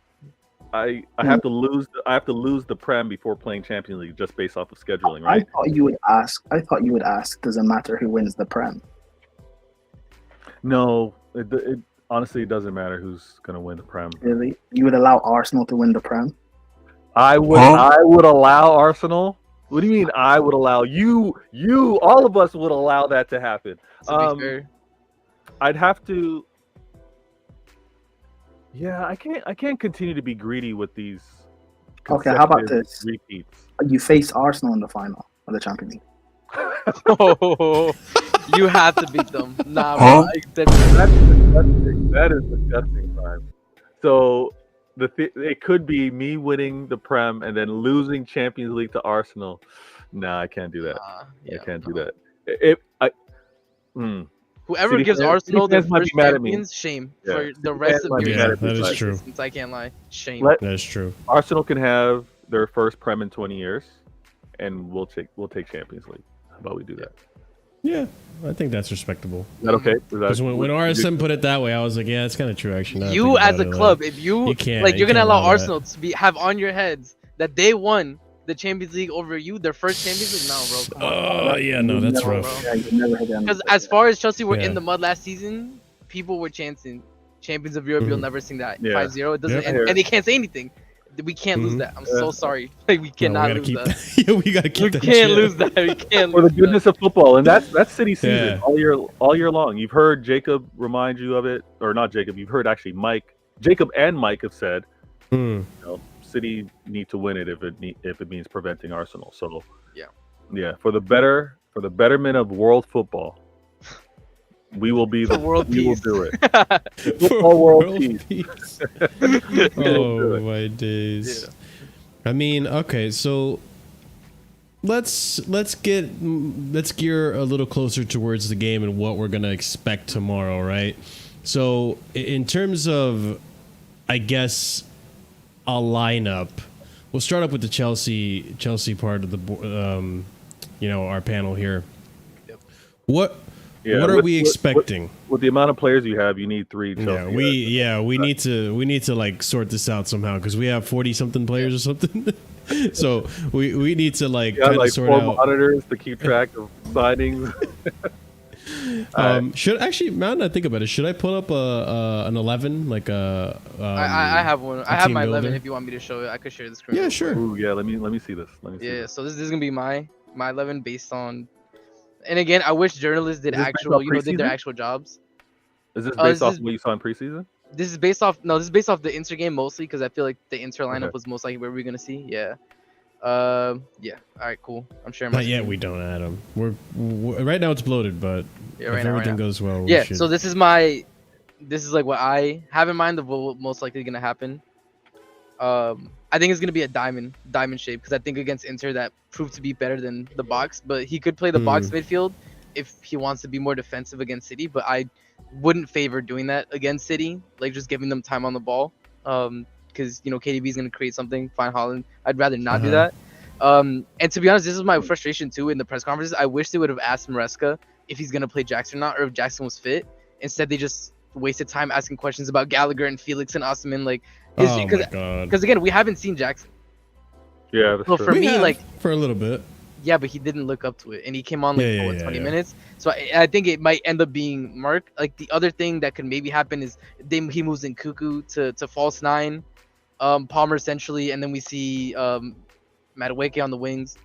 I have to lose. I have to lose the Prem before playing Champions League, just based off of scheduling, right? I thought you would ask. Does it matter who wins the Prem? No, it honestly, it doesn't matter who's gonna win the Prem. Really, you would allow Arsenal to win the Prem? I would allow Arsenal. What do you mean? I would allow you? All of us would allow that to happen. I'd have to. Yeah, I can't continue to be greedy with these. Okay, how about this? Repeats. You face Arsenal in the final of the Champions League. Oh, you have to beat them. Nah, that's disgusting. That is disgusting, Prime. So it could be me winning the Prem and then losing Champions League to Arsenal. Nah, I can't do that. I can't do that. Whoever gives Arsenal the first champions, shame for the rest of your life. That is true. I can't lie. Shame. That is true. Arsenal can have their first Prem in 20 years, and we'll take Champions League. How about we do that? Yeah, I think that's respectable. Is that okay? Because when RSM put it that way, I was like, yeah, it's kind of true, actually. You as a club, if you're gonna allow Arsenal to have on your heads that they won the Champions League over you, their first Champions League, no, bro. Oh, yeah, no, that's rough. Because as far as Chelsea were in the mud last season, people were chanting Champions of Europe. You'll never sing that 5-0. It doesn't, and they can't say anything. We can't lose that. I'm so sorry. Like, we cannot lose that. Yeah, we gotta keep that. We can't lose that. We can't lose for the goodness of football, and that's City season all year long. You've heard Jacob remind you of it, or not Jacob. You've heard actually Jacob and Mike have said, you know, City need to win it if it means preventing Arsenal. So yeah, for the better for the betterment of world football, we will be For the world we will peace. do it. Football world peace. Oh my days. Yeah. I mean, okay, so let's gear a little closer towards the game and what we're gonna expect tomorrow, right? So in terms of, I guess, a lineup, we'll start up with the Chelsea part of the our panel here. Yep. What are we expecting? With the amount of players you have, you need 3 Chelsea. We need to like sort this out somehow because we have 40 something players or something. So we need to like kind of sort 4 out monitors to keep track of signings. Should actually, now that I think about it, should I pull up an 11 like a? I have one. I have team my 11. builder? If you want me to show it, I could share the screen. Yeah, sure. Ooh, yeah. Let me see this. Let me see. Yeah. This. So this is gonna be my 11 based on. And again, I wish journalists did Is this based actual, off did their preseason? actual jobs. Is this this based off is- what you saw in preseason? This is based off the Inter game mostly because I feel like the Inter lineup Okay. was most likely where we're gonna see. Yeah. Yeah. All right. Cool. I'm sharing my. Not yet. screen. We don't, Adam. We're right now it's bloated, but Yeah, if right now, everything right now. goes well, we Yeah. should. So this is like what I have in mind of what most likely gonna happen. I think it's gonna be a diamond shape because I think against Inter that proved to be better than the box, but he could play the box midfield if he wants to be more defensive against City. But I wouldn't favor doing that against City, like just giving them time on the ball. Because KDB is gonna create something. Fine, Holland. I'd rather not do that. And to be honest, this is my frustration too in the press conferences. I wish they would have asked MARSECA if he's gonna play Jackson or not, or if Jackson was fit. Instead, they just wasted time asking questions about Gallagher and Felix and Osman. Like, oh my god. because again, we haven't seen Jackson. Yeah. That's So true. for We me, have, like, for a little bit. yeah, but he didn't look up to it, and he came on like Yeah, 20 yeah. minutes. So I think it might end up being Mark. Like the other thing that could maybe happen is he moves in Cuckoo to false 9, Palmer essentially, and then we see Madueke on the wings.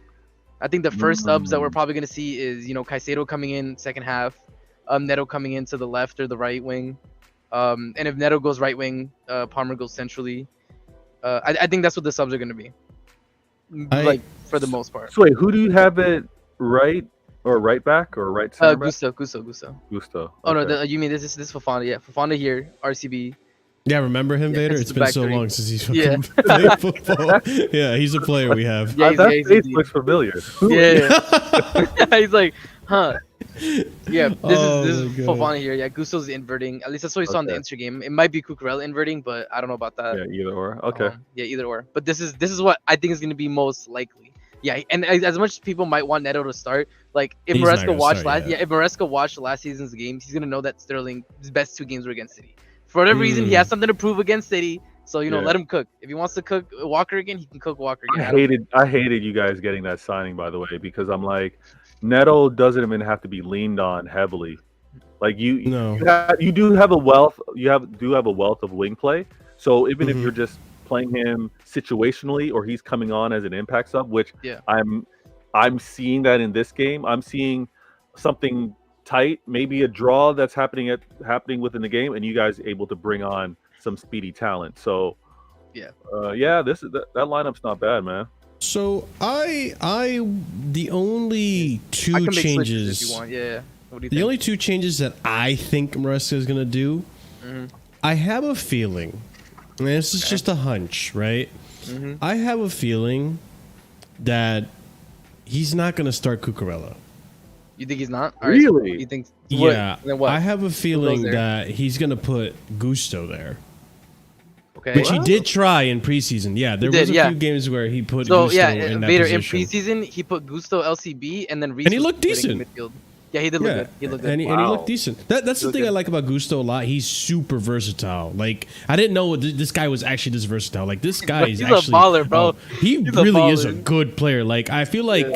I think the first subs that we're probably gonna see is Caicedo coming in second half, Neto coming in to the left or the right wing, and if Neto goes right wing, Palmer goes centrally. I think that's what the subs are gonna be, like for the most part. So wait, who do you have at right or right back or right center back? Gusto. Oh Okay. no, you mean this is Fofana? Yeah, Fofana here, RCB. Yeah, remember him, Yeah, Vader? it's It's the been back so three. long since he's Yeah. fucking played football. Yeah, he's a player we have. Yeah, That he's face indeed. looks familiar. Yeah. He's like, huh. Yeah, Oh this my is God. Fofana here. Yeah, Gusto's inverting. At least that's what we saw in the Okay. Inter game. It might be Cucurella inverting, but I don't know about that. Yeah, either or. Okay. Yeah, either or. But this is what I think is going to be most likely. Yeah, and as much as people might want Neto to start, like if He's not Maresca gonna watched start yet. if Maresca watched last season's games, he's gonna know that Sterling's best 2 games were against City. For whatever reason, he has something to prove against City. So Yeah. let him cook. If he wants to cook Walker again, he can cook Walker again. I hated you guys getting that signing, by the way, because I'm like, Neto doesn't even have to be leaned on heavily. Like you do have a wealth. You have a wealth of wing play. So even if you're just playing him situationally, or he's coming on as an impact sub, which I'm seeing that in this game. I'm seeing something tight, maybe a draw that's happening within the game, and you guys able to bring on some speedy talent. So that lineup's not bad, man. So the only I two can make switches changes. if you want. Yeah. What do you The think? only two changes that I think Maresca is gonna do, I have a feeling, and this is just a hunch, right? I have a feeling that he's not gonna start Cucurella. You think he's not? All right, so Really? you think? Yeah, Then what? I have a feeling there? that he's gonna put Gusto there, Okay. which he did try in preseason. Yeah, there was a few games where he put So Gusto in that Vader position. in preseason he put Gusto LCB and then Reece And he was looked putting decent. in midfield. Yeah, he did look good. He looked good. And he looked decent. That's the Looked thing I good. like about Gusto a lot. He's super versatile. Like, I didn't know this guy was actually this versatile. Like, this guy is He's a actually baller, bro. he He's a really is a baller. good player. Like, I feel like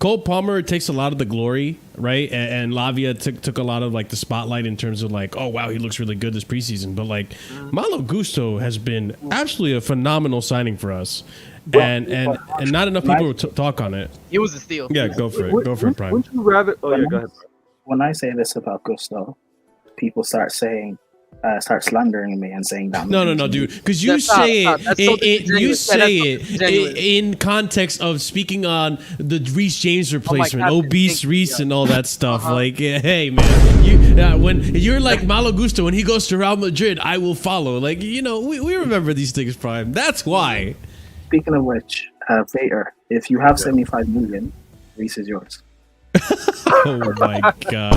Cole Palmer takes a lot of the glory, right? And Lavia took a lot of like the spotlight in terms of like, oh wow, he looks really good this preseason. But like, Malo Gusto has been absolutely a phenomenal signing for us. And not enough people talk on it. He was a steal. Yeah, go for it. Go for it, Prime. Wouldn't you rather? Oh yeah, go ahead. When I say this about Gusto, people start saying start slandering me and saying that. No, dude. Because you say it in context of speaking on the Reece James replacement, obese Reece, and all that stuff. Like, hey, man, when you're like Malo Gusto, when he goes to Real Madrid, I will follow. Like, you know, we remember these things, Prime. That's why. Speaking of which, Vator, if you have 75 million, Reece is yours. Oh my god.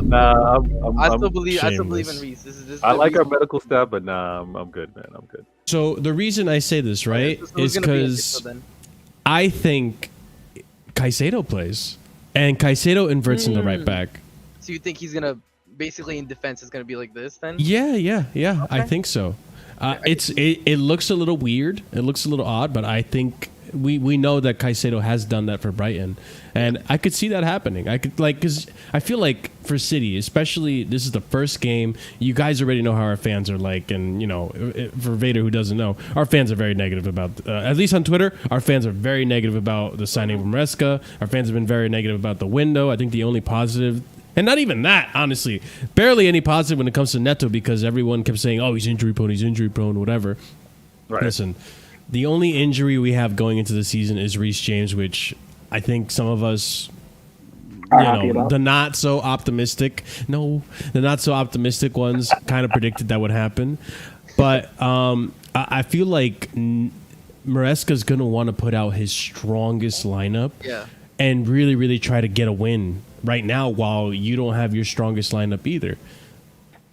Nah, I still believe in shameless. Reece. This I like our medical staff, but nah, I'm good, man. I'm good. So the reason I say this, right, is because I think Caicedo plays, and Caicedo inverts in the right back. So you think he's gonna basically in defense is gonna be like this then? Yeah. I think so. It looks a little weird. It looks a little odd, but I think we know that Caicedo has done that for Brighton, and I could see that happening. I could because I feel like for City, especially this is the first game. You guys already know how our fans are like, and you know, for Vader who doesn't know, our fans are very negative about. At least on Twitter, our fans are very negative about the signing of MARSECA. Our fans have been very negative about the window. I think the only positive. And not even that, honestly. Barely any positive when it comes to Neto because everyone kept saying, oh, he's injury prone, whatever. Right. Listen, the only injury we have going into the season is Reece James, which I think some of us, the not so optimistic ones kind of predicted that would happen. But I feel like Maresca's going to want to put out his strongest lineup and really, really try to get a win right now while you don't have your strongest lineup either.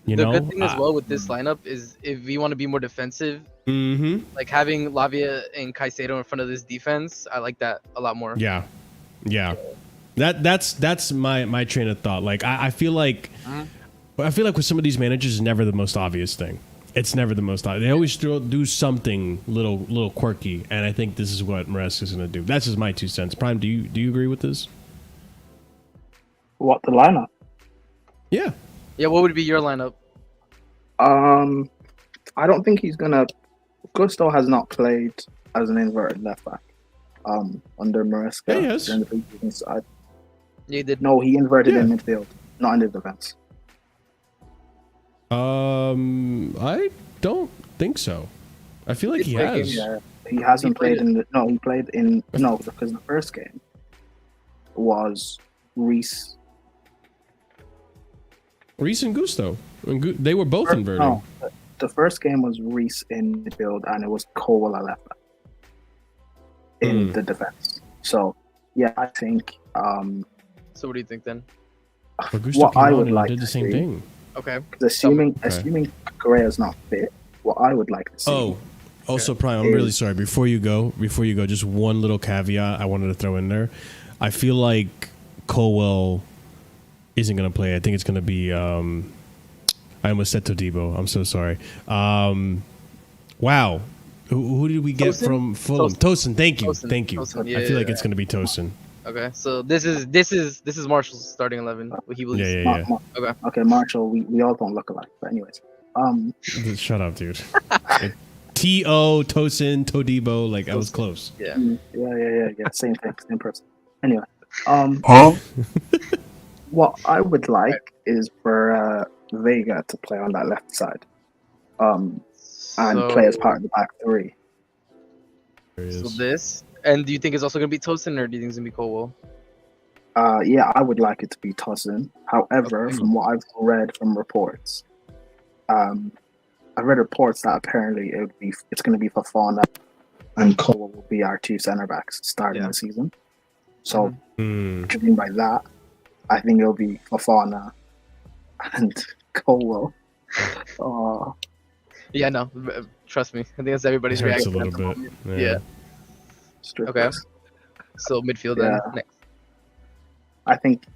The good thing as well with this lineup is if we want to be more defensive, like having Lavia and Caicedo in front of this defense, I like that a lot more. Yeah. That's my train of thought. Like I feel like with some of these managers, it's never the most obvious thing. It's never the most obvious. They always do something little quirky, and I think this is what Maresca's going to do. That's just my 2 cents. Prime, do you agree with this? What, the lineup? Yeah. Yeah, what would be your lineup? I don't think he's gonna. Gusto has not played as an inverted left back. Under Maresca. Yeah, he has. In the previous side. Yeah, he did. No, he inverted in midfield, not in the defense. I don't think so. I feel like he has. Yeah, he hasn't played in the. No, he played in. No, because the first game was Reece and Gusto. They were both inverted. No, the first game was Reece in midfield, and it was Cole at left back in the defense. So yeah, I think. So what do you think then? What I would like did the same thing. Okay. Assuming Correa's not fit, what I would like to see. Oh, also Prime, I'm really sorry. Before you go, just one little caveat I wanted to throw in there. I feel like Colwell isn't going to play. I think it's going to be. I almost said Todibo. I'm so sorry. Wow. Who did we get Tosin? from Fulham? Tosin. Thank you. Tosin, yeah, I feel like it's going to be Tosin. Okay, so this is Marshall's starting 11. What he believes. Yeah. Okay, Marshall. We all don't look alike, but anyways. Shut up, dude. T.O. Tosin, Todibo. Like I was close. Yeah. Yeah. Same thing, same person. Anyway. What I would like is for Vega to play on that left side, and play as part of the back three. So this, and do you think it's also gonna be Tosin, or do you think it's gonna be Colwell? Yeah, I would like it to be Tosin. However, from what I've read from reports, I've read reports that apparently it's going to be Fofana and Colwell will be our 2 center backs starting the season. So, judging by that, I think it'll be Fofana and Colwell. Yeah, no, trust me. I think that's everybody's It hurts reaction. a little bit. Yeah. Okay. So midfield then next. I think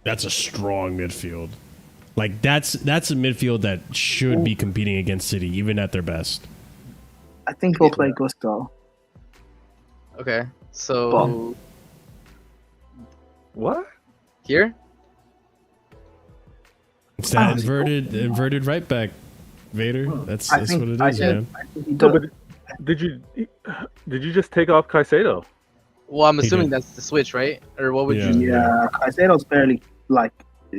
that's a strong midfield. Like that's a midfield that should be competing against City, even at their best. I think we'll play Gusto. Okay, so What? here. It's that inverted right back, Vader. That's what it is, man. But did you just take off Caicedo? Well, I'm assuming that's the switch, right? Or what would you? Yeah, Caicedo's barely like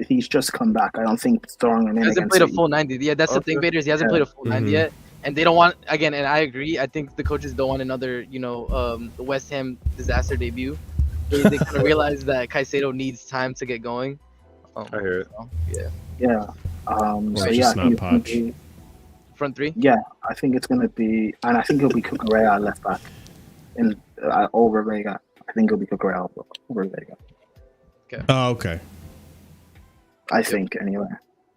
he's just come back. I don't think throwing him in He hasn't against played a City- full 90. Yeah, that's the thing, Okay. Vader. He hasn't Yeah. played a full 90 Mhm. yet, and they don't want again. And I agree. I think the coaches don't want another, the West Ham disaster debut. They kind of realize that Caicedo needs time to get going. I hear it. So, yeah, Yeah. Or So it's yeah, just I think not it's gonna Poch. be, front three. yeah, I think it's gonna be, and I think it'll be Cucurella at left back, in over Vega. I think it'll be Cucurella over Vega. Oh, okay. I think anyway.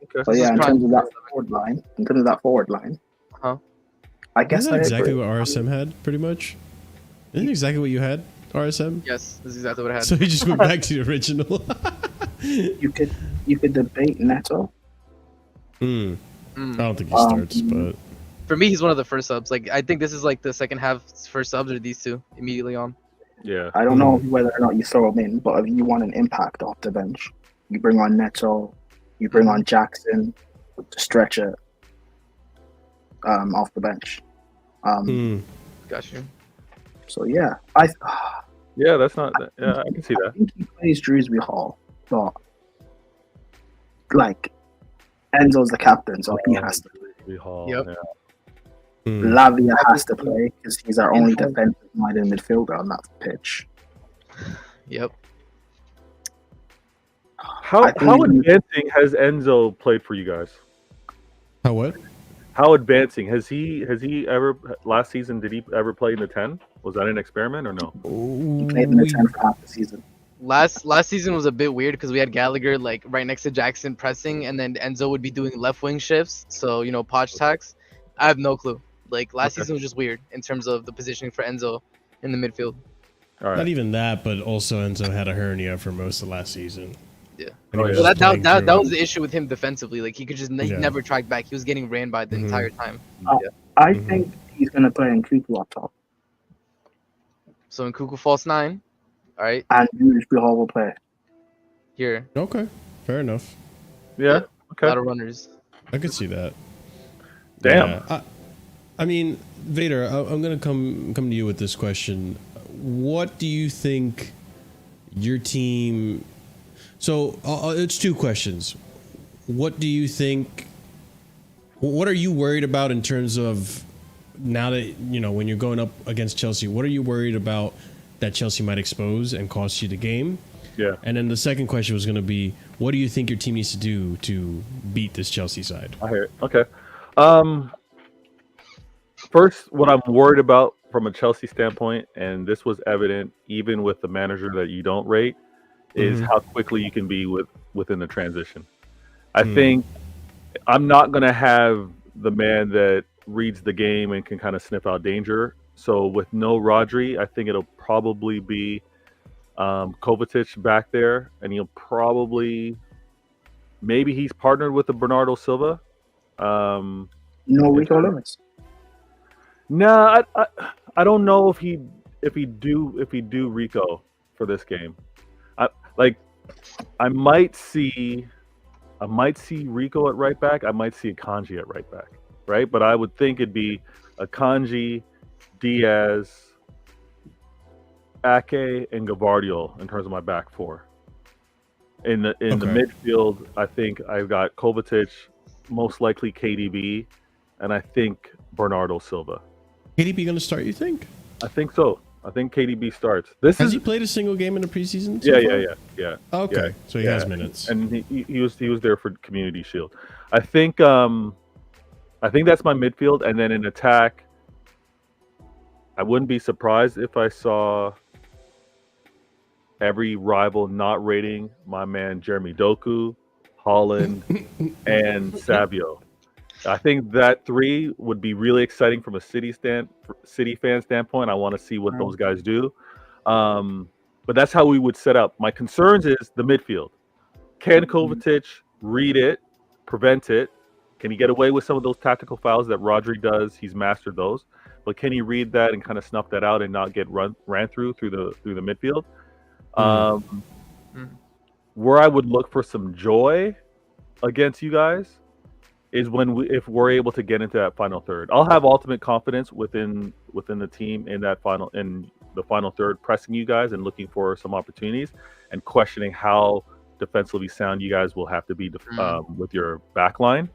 Okay. But yeah, in Prime. terms of that forward line, Uh-huh. I guess Isn't that I exactly agree. what RSM had, pretty much? Isn't it exactly what you had, RSM? Yes, this is exactly what I had. So he just went back to the original. You could debate Neto. I Mm. don't think he starts, but For me, he's one of the first subs. Like, I think this is like the second half first subs are these two immediately on. Yeah. I don't know whether or not you throw him in, but if you want an impact off the bench, you bring on Neto, you bring on Jackson to stretch it off the bench. Got you. So yeah, Yeah, that's not. Yeah, I can see I that. think he plays Drewsbury Hall, but like Enzo's the captain, so he has to. Hall, Yep. yeah. Lavia has to play because he's our only defensive-minded midfielder on that pitch. Yep. How I think- advancing has Enzo played for you guys? How what? How advancing has he ever last season? Did he ever play in the 10? Was that an experiment or no? He played in the 10 for half the season. Last season was a bit weird because we had Gallagher like right next to Jackson pressing, and then Enzo would be doing left wing shifts. So Poch tax. I have no clue. Like last Okay. season was just weird in terms of the positioning for Enzo in the midfield. All right. Not even that, but also Enzo had a hernia for most of last season. Yeah. And he Oh, was yeah. Well, just playing that through was it. the issue with him defensively. Like he could just he Yeah. never tracked back. He was getting ran by the Mhm. entire time. I Mhm. think he's going to play in Kuku up top, So in Kuku false 9, all right, and Drewsbury Hall will play. here, Okay, fair enough. Yeah. a lot Okay. of runners. I could see that. Damn. Yeah. I mean, Vader, I'm gonna come to you with this question. What do you think your team? So it's two questions. What do you think? What are you worried about in terms of now that when you're going up against Chelsea? What are you worried about that Chelsea might expose and cost you the game? Yeah. And then the second question was going to be, what do you think your team needs to do to beat this Chelsea side? I hear it. Okay. First, what I'm worried about from a Chelsea standpoint, and this was evident even with the manager that you don't rate, is Mhm. how quickly you can be within the transition. I think I'm not going to have the man that reads the game and can kind of sniff out danger. So with no Rodri, I think it'll probably be Kovacic back there, and he'll probably maybe he's partnered with the Bernardo Silva. No Rico Lewis. No, I don't know if he do Rico for this game. I might see Rico at right back. I might see Akanji at right back, right? But I would think it'd be Akanji, Diaz, Ake, and Gavardio in terms of my back four. In the Okay. midfield, I think I've got Kovacic, most likely KDB, and I think Bernardo Silva. KDB going to start, you think? I think so. I think KDB starts. This Has is he played a single game in the preseason? so yeah, far? yeah. Okay, Yeah, so he yeah. has minutes. And he was there for Community Shield. I think that's my midfield, and then in attack, I wouldn't be surprised if I saw every rival not rating my man Jeremy Doku, Holland, and Savio. I think that three would be really exciting from a City fan standpoint. I want to see what those guys do. But that's how we would set up. My concerns is the midfield. Can Kovacic read it, prevent it? Can he get away with some of those tactical fouls that Rodri does? He's mastered those. But can he read that and kind of snuff that out and not get ran through the midfield? Where I would look for some joy against you guys is if we're able to get into that final third. I'll have ultimate confidence within the team in the final third, pressing you guys and looking for some opportunities and questioning how defensively sound you guys will have to be with your back line.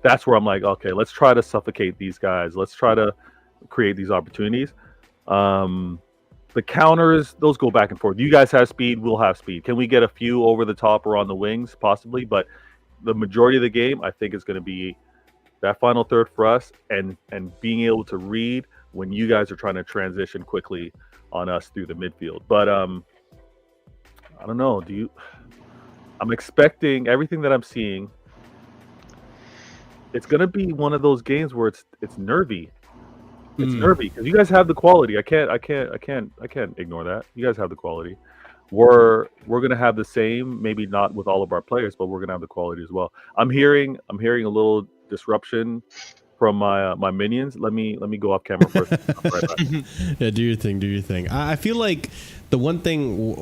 That's where I'm like, okay, let's try to suffocate these guys. Let's try to create these opportunities. The counters, those go back and forth. You guys have speed, we'll have speed. Can we get a few over the top or on the wings? Possibly, but the majority of the game, I think, is going to be that final third for us, and being able to read when you guys are trying to transition quickly on us through the midfield. But I don't know. I'm expecting everything that I'm seeing. It's gonna be one of those games where it's nervy. It's nervy because you guys have the quality. I can't ignore that. You guys have the quality. We're gonna have the same, maybe not with all of our players, but we're gonna have the quality as well. I'm hearing a little disruption from my minions. Let me go off camera first. Right back. Yeah, do your thing. I feel like the one thing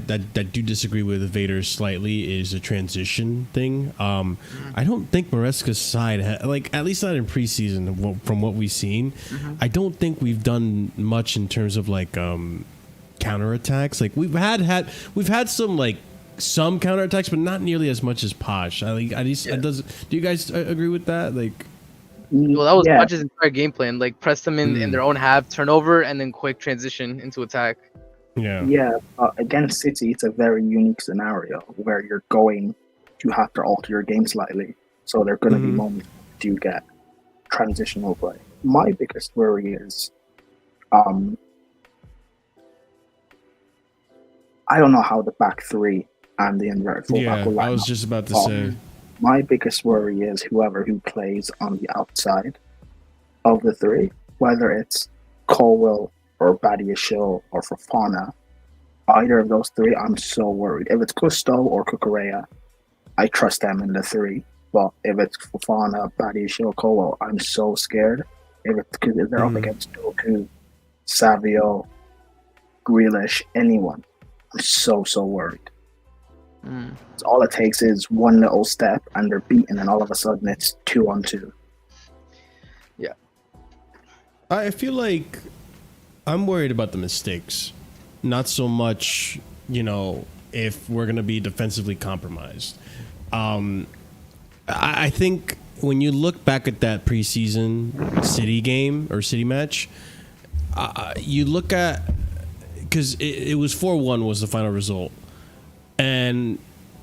that do disagree with Vader slightly is the transition thing. I don't think MARSECA's side at least not in preseason from what we've seen. I don't think we've done much in terms of counterattacks. Like we've had some counterattacks, but not nearly as much as Posh. Do you guys agree with that? Well, that was Posh's entire game plan. Press them in their own half, turnover, and then quick transition into attack. Yeah. Against City, it's a very unique scenario where you're going to have to alter your game slightly. So there are going to be moments you get transitional play. My biggest worry is, I don't know how the back three and the inverted fullback will line I was up. just about to say. My biggest worry is who plays on the outside of the three, whether it's Colwell or Badiashile or Fofana, either of those three, I'm so worried. If it's Gusto or Cucurella, I trust them in the three. But if it's Fofana, Badiashile, Colwell, I'm so scared. If they're up against Doku, Savio, Grealish, anyone, I'm so worried. All it takes is one little step and they're beaten, and all of a sudden it's 2-on-2. Yeah. I feel like I'm worried about the mistakes, not so much, if we're going to be defensively compromised. I think when you look back at that preseason City game or City match, you look at, because it was 4-1 was the final result. And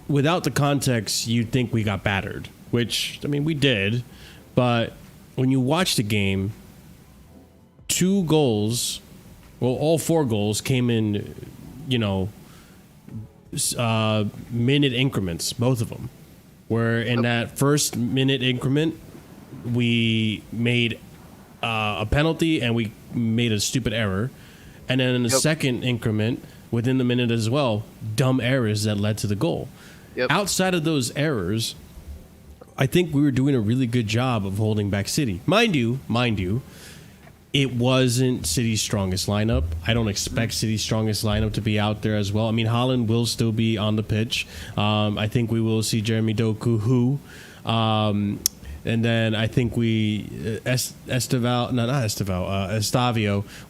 without the context, you'd think we got battered, which, we did. But when you watch the game, 2 goals, all 4 goals came in, minute increments, both of them. Where in that first minute increment, we made a penalty and we made a stupid error. And then in the second increment, within the minute as well, dumb errors that led to the goal. Outside of those errors, I think we were doing a really good job of holding back City. Mind you, it wasn't City's strongest lineup. I don't expect City's strongest lineup to be out there as well. Haaland will still be on the pitch. I think we will see Jeremy Doku, and then I think Estavio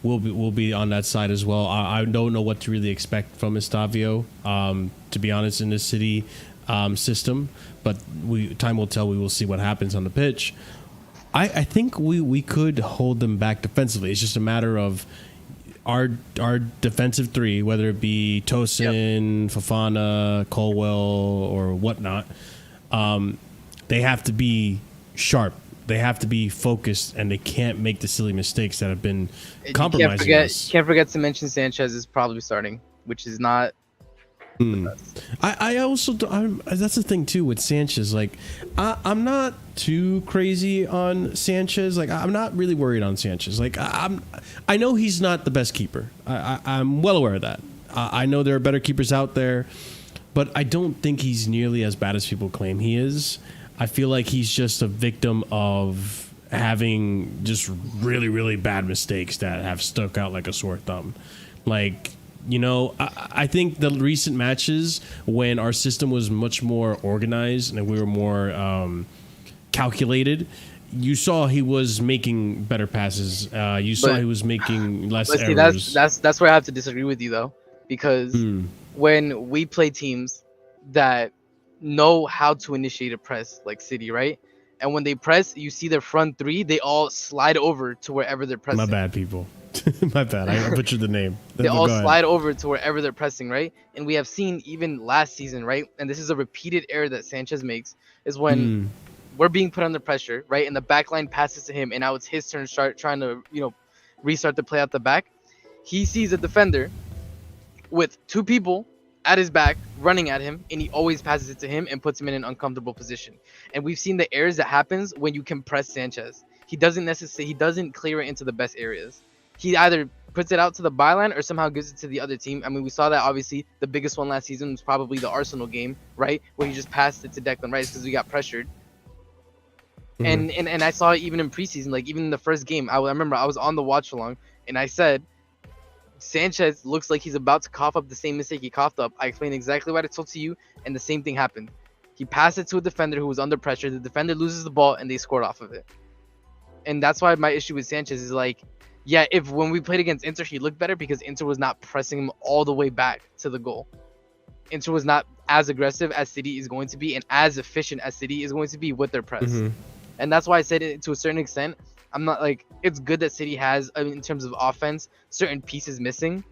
will be on that side as well. I don't know what to really expect from Estavio, to be honest, in this City system. But time will tell. We will see what happens on the pitch. I think we could hold them back defensively. It's just a matter of our defensive three, whether it be Tosin, Fofana, Colwell, or whatnot. They have to be sharp. They have to be focused, and they can't make the silly mistakes that have been compromising us. Can't forget to mention Sanchez is probably starting, which is not. I also that's the thing too with Sanchez. I'm not too crazy on Sanchez. I'm not really worried on Sanchez. I know he's not the best keeper. I'm well aware of that. I know there are better keepers out there, but I don't think he's nearly as bad as people claim he is. I feel like he's just a victim of having just really, really bad mistakes that have stuck out like a sore thumb. I think the recent matches when our system was much more organized and we were more calculated, you saw he was making better passes. You saw he was making less errors. That's where I have to disagree with you though, because when we play teams that know how to initiate a press like City, right? And when they press, you see their front three, they all slide over to wherever they're pressing. My bad, people. My bad. I butchered the name. They But all go ahead. slide over to wherever they're pressing, right? And we have seen even last season, right? And this is a repeated error that Sanchez makes, is when we're being put under pressure, right? And the back line passes to him, and now it's his turn to start trying to, restart the play out the back. He sees a defender with two people at his back running at him, and he always passes it to him and puts him in an uncomfortable position. And we've seen the errors that happens when you compress Sanchez. He doesn't clear it into the best areas. He either puts it out to the byline or somehow gives it to the other team. I mean, we saw that obviously the biggest one last season was probably the Arsenal game, right? Where he just passed it to Declan Rice because we got pressured. And I saw it even in preseason, like even in the first game. I remember I was on the watch along and I said, Sanchez looks like he's about to cough up the same mistake he coughed up. I explained exactly what I told to you, and the same thing happened. He passed it to a defender who was under pressure. The defender loses the ball, and they scored off of it. And that's why my issue with Sanchez is like, yeah, if when we played against Inter, he looked better because Inter was not pressing him all the way back to the goal. Inter was not as aggressive as City is going to be and as efficient as City is going to be with their press. And that's why I said it to a certain extent. I'm not like, it's good that City has, I mean, in terms of offense, certain pieces missing.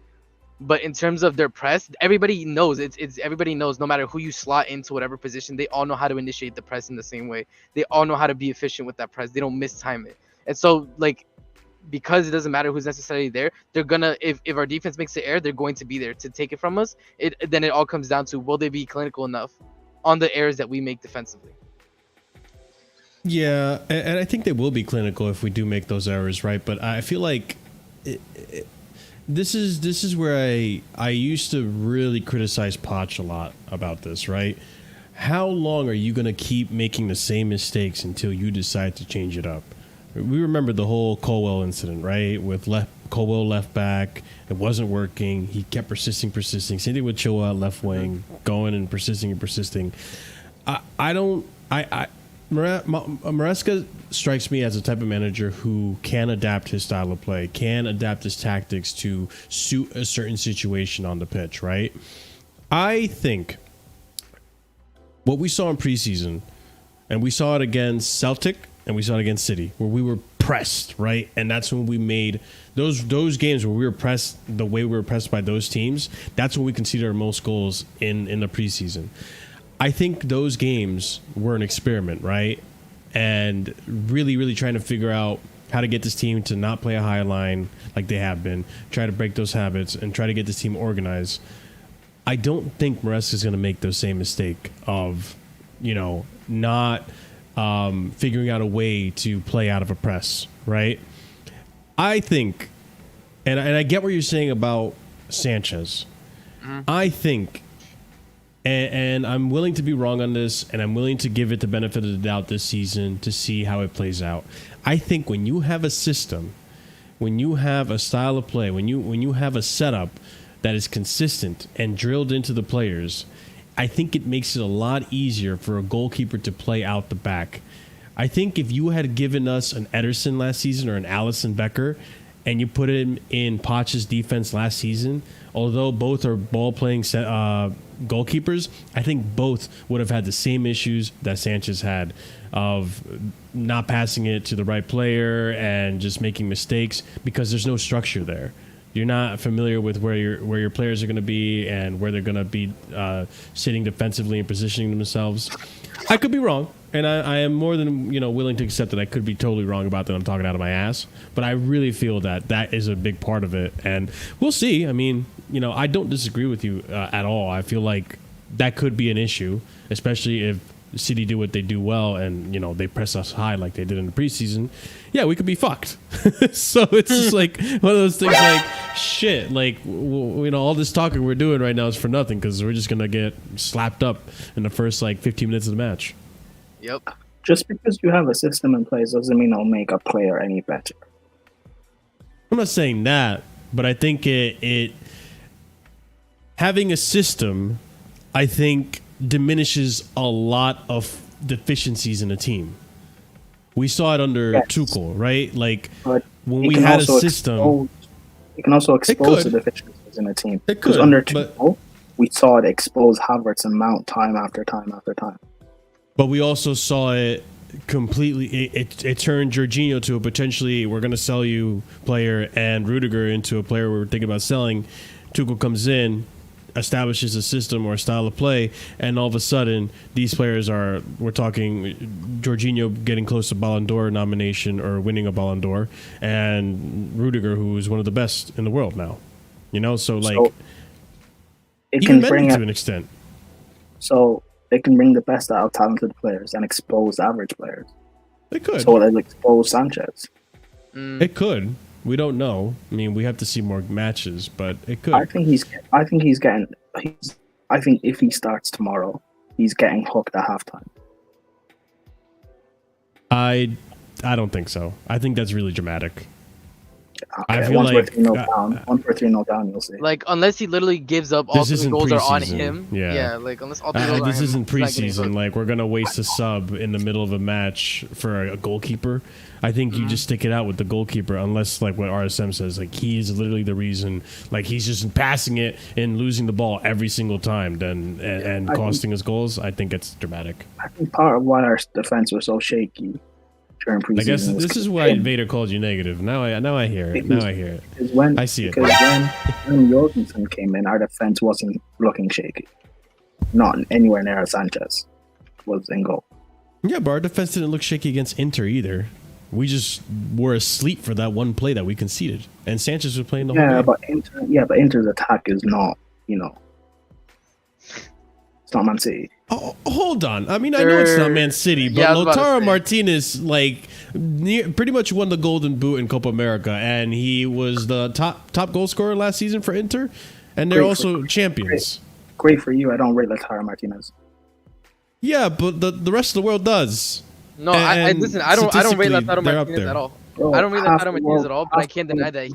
But in terms of their press, everybody knows, everybody knows no matter who you slot into whatever position, they all know how to initiate the press in the same way. They all know how to be efficient with that press. They don't mistime it. And so, like, because it doesn't matter who's necessarily there, they're gonna, if our defense makes an error, they're going to be there to take it from us. Then it all comes down to, will they be clinical enough on the errors that we make defensively? Yeah, and I think they will be clinical if we do make those errors, right? But I feel like this is where I used to really criticize Poch a lot about this, right? How long are you going to keep making the same mistakes until you decide to change it up? We remember the whole Colwell incident, right? With Colwell left back, it wasn't working. He kept persisting. Same thing with Chilwell left wing, going and persisting. MARSECA strikes me as a type of manager who can adapt his style of play, can adapt his tactics to suit a certain situation on the pitch, right? I think what we saw in preseason, and we saw it against Celtic and we saw it against City, where we were pressed, right? And that's when we made those games where we were pressed the way we were pressed by those teams. That's when we conceded our most goals in the preseason. I think those games were an experiment, right? And really trying to figure out how to get this team to not play a high line like they have been, try to break those habits, and try to get this team organized. I don't think MARSECA is going to make the same mistake of, not figuring out a way to play out of a press, right? I think, and I get what you're saying about Sanchez. I think... And I'm willing to be wrong on this, and I'm willing to give it the benefit of the doubt this season to see how it plays out. I think when you have a system, when you have a style of play, when you have a setup that is consistent and drilled into the players, I think it makes it a lot easier for a goalkeeper to play out the back. I think if you had given us an Ederson last season or an Alisson Becker, and you put him in Poch's defense last season, although both are ball-playing goalkeepers, I think both would have had the same issues that Sanchez had of not passing it to the right player and just making mistakes because there's no structure there. You're not familiar with where your players are going to be and where they're going to be sitting defensively and positioning themselves. I could be wrong, and I am more than willing to accept that I could be totally wrong about that. I'm talking out of my ass, but I really feel that is a big part of it, and we'll see. I mean, I don't disagree with you at all. I feel like that could be an issue, especially if City do what they do well and they press us high like they did in the preseason. Yeah, we could be fucked. So it's just like one of those things like shit, like all this talking we're doing right now is for nothing because we're just gonna get slapped up in the first 15 minutes of the match. Yep. Just because you have a system in place doesn't mean it'll make a player any better. I'm not saying that, but I think it having a system, I think, diminishes a lot of deficiencies in a team. We saw it under Tuchel, right? Like but when we had a system, you can also expose the deficiencies in a team. It could under Tuchel, we saw it expose Havertz and Mount time after time after time. But we also saw it completely. It turned Jorginho to a potentially we're going to sell you player, and Rudiger into a player we're thinking about selling. Tuchel comes in, establishes a system or a style of play, and all of a sudden these players we're talking Jorginho getting close to Ballon d'Or nomination or winning a Ballon d'Or, and Rudiger, who is one of the best in the world now. So it even can bring Mendy to an extent. So it can bring the best out of talented players and expose average players. It could. So it'll expose Sanchez. It could. We don't know. I mean, we have to see more matches, but it could. I think if he starts tomorrow, he's getting hooked at halftime. I don't think so. I think that's really dramatic. Okay, I feel once like we're 3-0 down, you'll see. Like, unless he literally gives up all three goals are on him. Yeah. Like, unless all three goals are on this him, isn't he's not getting preseason. hooked. Like, we're gonna waste a sub in the middle of a match for a goalkeeper. I think you just stick it out with the goalkeeper, unless like what RSM says, like he's literally the reason. Like he's just passing it and losing the ball every single time, and costing us goals. I think it's dramatic. I think part of why our defense was so shaky during preseason. I guess this is why Vader called you negative. Now I hear it. Now I hear it. I see it. Because when Jorgensen came in, our defense wasn't looking shaky. Not anywhere near Sanchez was in goal. Yeah, but our defense didn't look shaky against Inter either. We just were asleep for that one play that we conceded, and Sanchez was playing the whole game. But Inter's attack is not, it's not Man City. Oh, hold on. I mean, I know it's not Man City, but Lautaro Martinez pretty much won the Golden Boot in Copa America, and he was the top goal scorer last season for Inter, and they're also champions. Great for you. I don't rate Lautaro Martinez. Yeah, but the rest of the world does. No, listen. I don't rate Lautaro Martinez at all. Bro, I don't rate Lautaro Martinez at all, but I can't deny that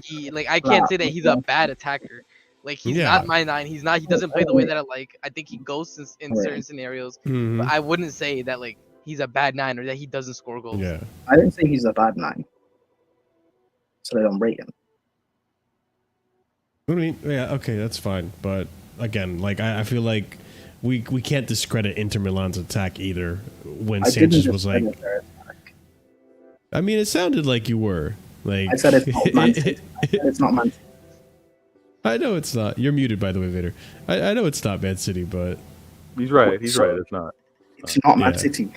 I can't say that he's a bad attacker. Like he's not my 9. He's not. He doesn't play the way that I like. I think he ghosts in certain scenarios. Mm-hmm. But I wouldn't say that like he's a bad 9 or that he doesn't score goals. Yeah. I didn't say he's a bad 9, so I don't rate him. I mean, yeah, okay, that's fine. But again, like I feel like we can't discredit Inter Milan's attack either. When Sanchez was like, I mean, it sounded like you were like. I said it's not Man City. It's not Man City. I know it's not. You're muted, by the way, Vader. I know it's not Man City, but he's right. He's right. It's not. It's not Man City.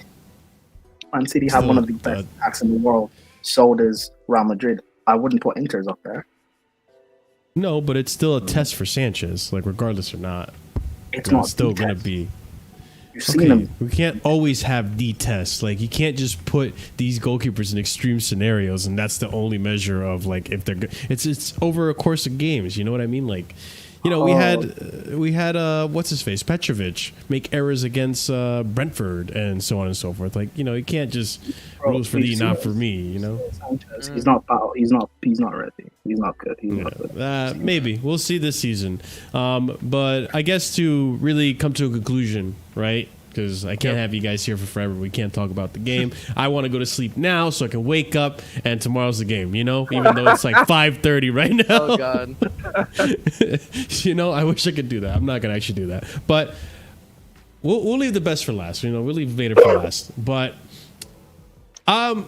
Man City have one of the best attacks in the world. So does Real Madrid. I wouldn't put Inter's up there. No, but it's still a test for Sanchez. Like regardless or not, it's not still gonna be. You've seen them. We can't always have the test. Like you can't just put these goalkeepers in extreme scenarios, and that's the only measure of like if they're good. It's over a course of games. You know what I mean? Like, we had what's his face Petrovic make errors against Brentford and so on and so forth. Like you can't just rules for thee, not for me. Sanchez, he's not ready. He's not good. He's not good. Maybe we'll see this season. But I guess to really come to a conclusion, right? Because I can't have you guys here for forever. We can't talk about the game. I want to go to sleep now so I can wake up and tomorrow's the game. Even though it's like 5:30 right now. Oh God. I wish I could do that. I'm not gonna actually do that. But we'll leave the best for last. We'll leave Vader for last. But I'm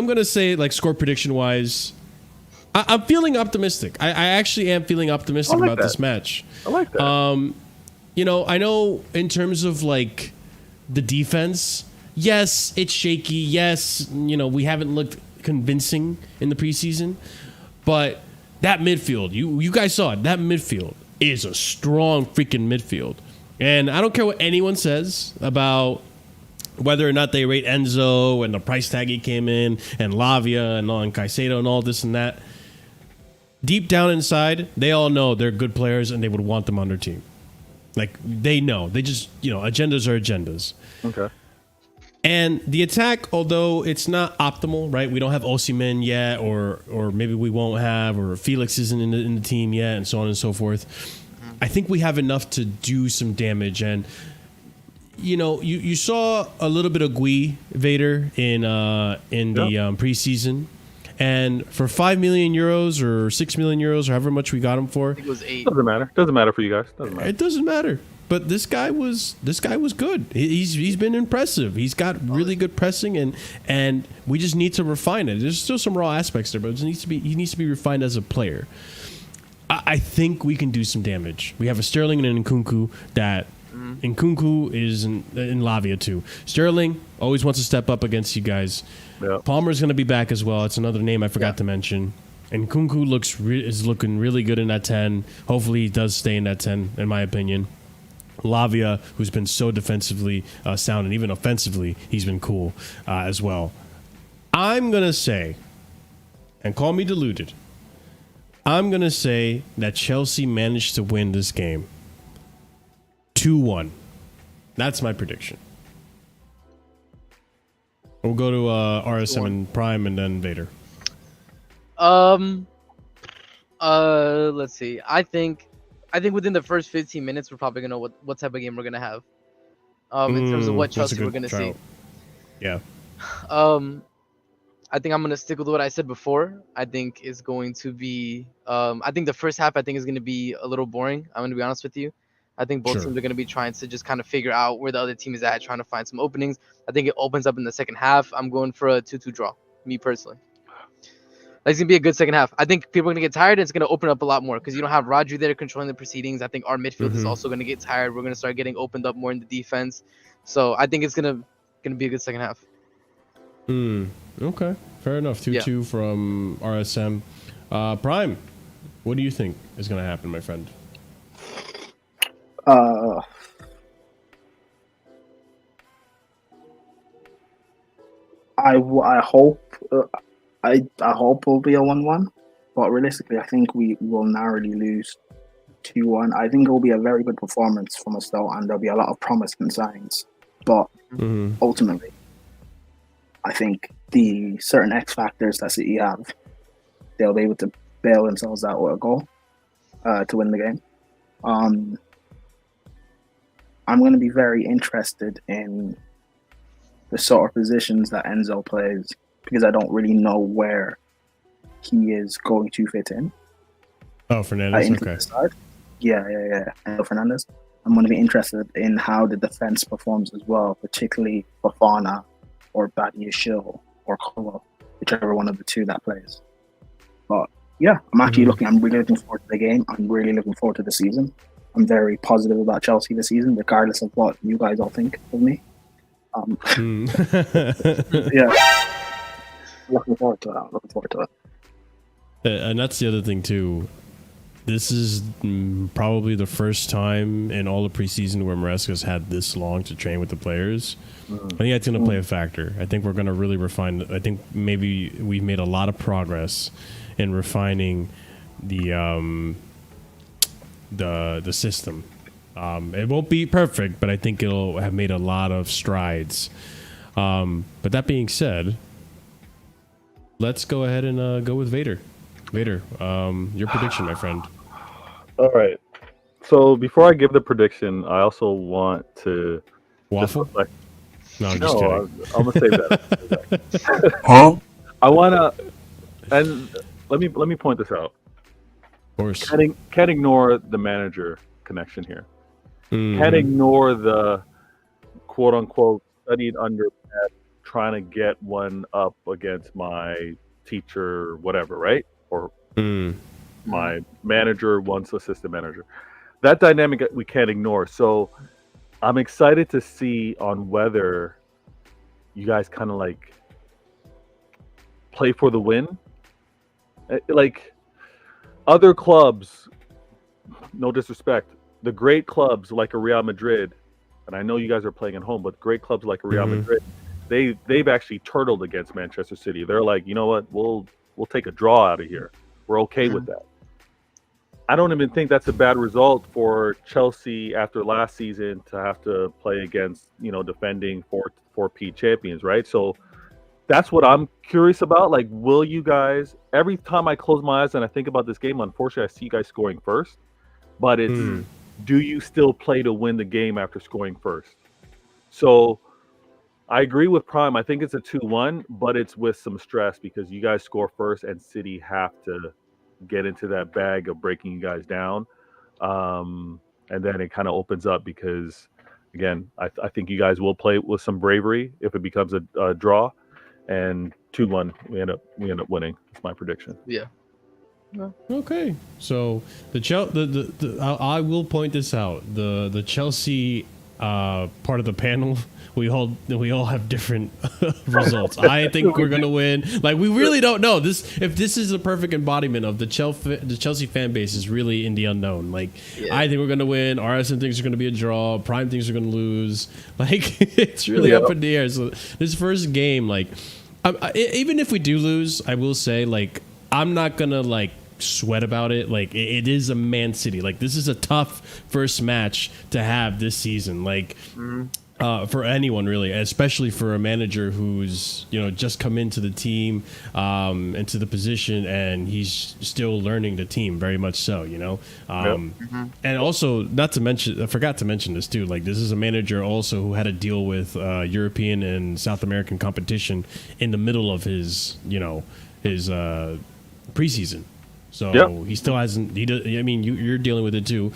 gonna say like score prediction wise. I'm feeling optimistic. I actually am feeling optimistic about this match. I like that. I know in terms of like the defense, yes, it's shaky. Yes, we haven't looked convincing in the preseason, but that midfield, you guys saw it. That midfield is a strong freaking midfield, and I don't care what anyone says about whether or not they rate Enzo and the price tag he came in and Lavia and Caicedo and all this and that. Deep down inside, they all know they're good players and they would want them on their team. Like, they know. They just, agendas are agendas. Okay. And the attack, although it's not optimal, right? We don't have Osimhen yet, or maybe we won't have, or Felix isn't in the team yet, and so on and so forth. I think we have enough to do some damage. And, you saw a little bit of Vader in the preseason. And for 5 million euros or 6 million euros or however much we got him for, I think it was 8. Doesn't matter. Doesn't matter for you guys. Doesn't matter. it doesn't matter. But this guy was good. He's been impressive. He's got really good pressing, and we just need to refine it. There's still some raw aspects there, but he needs to be refined as a player. I think we can do some damage. We have a Sterling and an Nkunku that Nkunku is in Lavia too. Sterling always wants to step up against you guys. Yeah. Palmer's going to be back as well. It's another name I forgot to mention. And Nkunku is looking really good in that 10. Hopefully he does stay in that 10, in my opinion. Lavia, who's been so defensively sound and even offensively, he's been cool as well. I'm going to say, and call me deluded, I'm going to say that Chelsea managed to win this game 2-1. That's my prediction. We'll go to RSM and Prime and then Vader. Let's see. I think within the first 15 minutes, we're probably gonna know what type of game we're gonna have. In terms of what Chelsea we're gonna see. Yeah. I think I'm gonna stick with what I said before. I think is going to be. I think the first half is gonna be a little boring. I'm gonna be honest with you. I think both teams are gonna be trying to just kind of figure out where the other team is at, trying to find some openings. I think it opens up in the second half. I'm going for a 2-2 draw. Me personally. It's gonna be a good second half. I think people are gonna get tired. And it's gonna open up a lot more because you don't have Rodri there controlling the proceedings. I think our midfield is also gonna get tired. We're gonna start getting opened up more in the defense. So I think it's gonna be a good second half. Okay, fair enough. 2-2 from RSM. Prime, what do you think is gonna happen, my friend? I hope it'll be a 1-1, but realistically, I think we will narrowly lose 2-1. I think it will be a very good performance from us though, and there'll be a lot of promising signs. But ultimately, I think the certain X factors that City have, they'll be able to bail themselves out with a goal to win the game. I'm going to be very interested in the sort of positions that Enzo plays because I don't really know where he is going to fit in. Oh, Fernandez, okay. Yeah. Enzo Fernandez. I'm going to be interested in how the defense performs as well, particularly Fofana or Badiashile or Kolo, whichever one of the two that plays. But yeah, I'm really looking forward to the game. I'm really looking forward to the season. I'm very positive about Chelsea this season, regardless of what you guys all think of me. Yeah. Looking forward to it. And that's the other thing too. This is probably the first time in all the preseason where MARSECA's had this long to train with the players. I think that's going to play a factor. I think we're going to really refine. I think maybe we've made a lot of progress in refining the system. It won't be perfect, but I think it'll have made a lot of strides. But that being said, let's go ahead and go with Vader. Vader, your prediction, my friend. All right. So before I give the prediction, I also want to waffle. No, I'm just kidding. I'm gonna save that. Huh? I wanna, and let me point this out. Of course. Can't ignore the manager connection here. Can't ignore the quote unquote studied under trying to get one up against my teacher, whatever, right? Or my manager wants assistant manager. That dynamic we can't ignore. So I'm excited to see on whether you guys kind of like play for the win. Like other clubs, no disrespect, the great clubs like a Real Madrid, and I know you guys are playing at home, but great clubs like a Real Madrid, they've actually turtled against Manchester City. They're like, you know what, we'll take a draw out of here. We're okay with that. I don't even think that's a bad result for Chelsea after last season to have to play against, defending 4P champions, right? So that's what I'm curious about. Like, will you guys, every time I close my eyes and I think about this game, unfortunately, I see you guys scoring first, but it's, do you still play to win the game after scoring first? So I agree with Prime. I think it's a 2-1, but it's with some stress because you guys score first, and City have to get into that bag of breaking you guys down, and then it kind of opens up because, again, I think you guys will play with some bravery if it becomes a draw, and 2-1 we end up winning. That's my prediction. Yeah. Okay, so I will point this out. The Chelsea part of the panel, we all have different results. I think we're gonna win. Like, we really don't know this. If this is a perfect embodiment of the Chelsea fan base is really in the unknown. Like, I think we're gonna win. RSM thinks it's gonna be a draw. Prime thinks we're gonna lose. Like, it's really up in the air. So this first game, like, even if we do lose, I will say, like, I'm not gonna like sweat about it. Like, it is a Man City. Like, this is a tough first match to have this season. Like, for anyone really, especially for a manager who's just come into the team, into the position, and he's still learning the team very much so. And also, not to mention, I forgot to mention this too. Like, this is a manager also who had to deal with European and South American competition in the middle of his preseason. So he still hasn't. I mean, you're dealing with it too.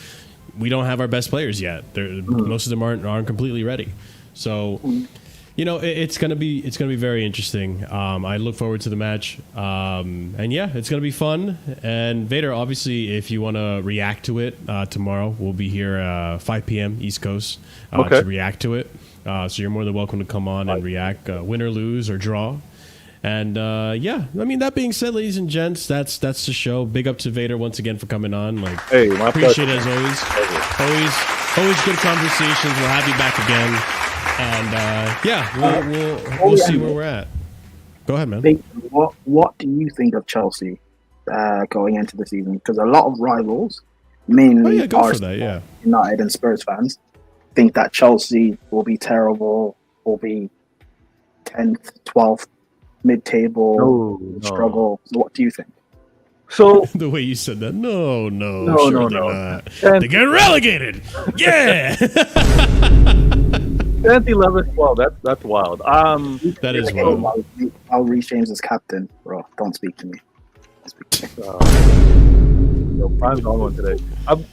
We don't have our best players yet. Most of them aren't completely ready. So, it's gonna be very interesting. I look forward to the match. And yeah, it's gonna be fun. And Vader, obviously, if you want to react to it tomorrow, we'll be here 5 p.m. East Coast to react to it. So you're more than welcome to come on and react, win or lose or draw. And I mean, that being said, ladies and gents, that's the show. Big up to Vader once again for coming on. Like, hey, my appreciate pleasure. it as always good conversations. We'll have you back again, and we'll see where we're at. Go ahead, man. What do you think of Chelsea going into the season? Because a lot of rivals, mainly Arsenal, United, and Spurs fans, think that Chelsea will be terrible, will be 10th, 12th. Mid-table struggle. So what do you think? So the way you said that, no, they're getting relegated. Yeah. 10th, 11th, 12th. That's wild. That is wild. I'll Reece James as captain, bro. Don't speak to me. Prime's on one today.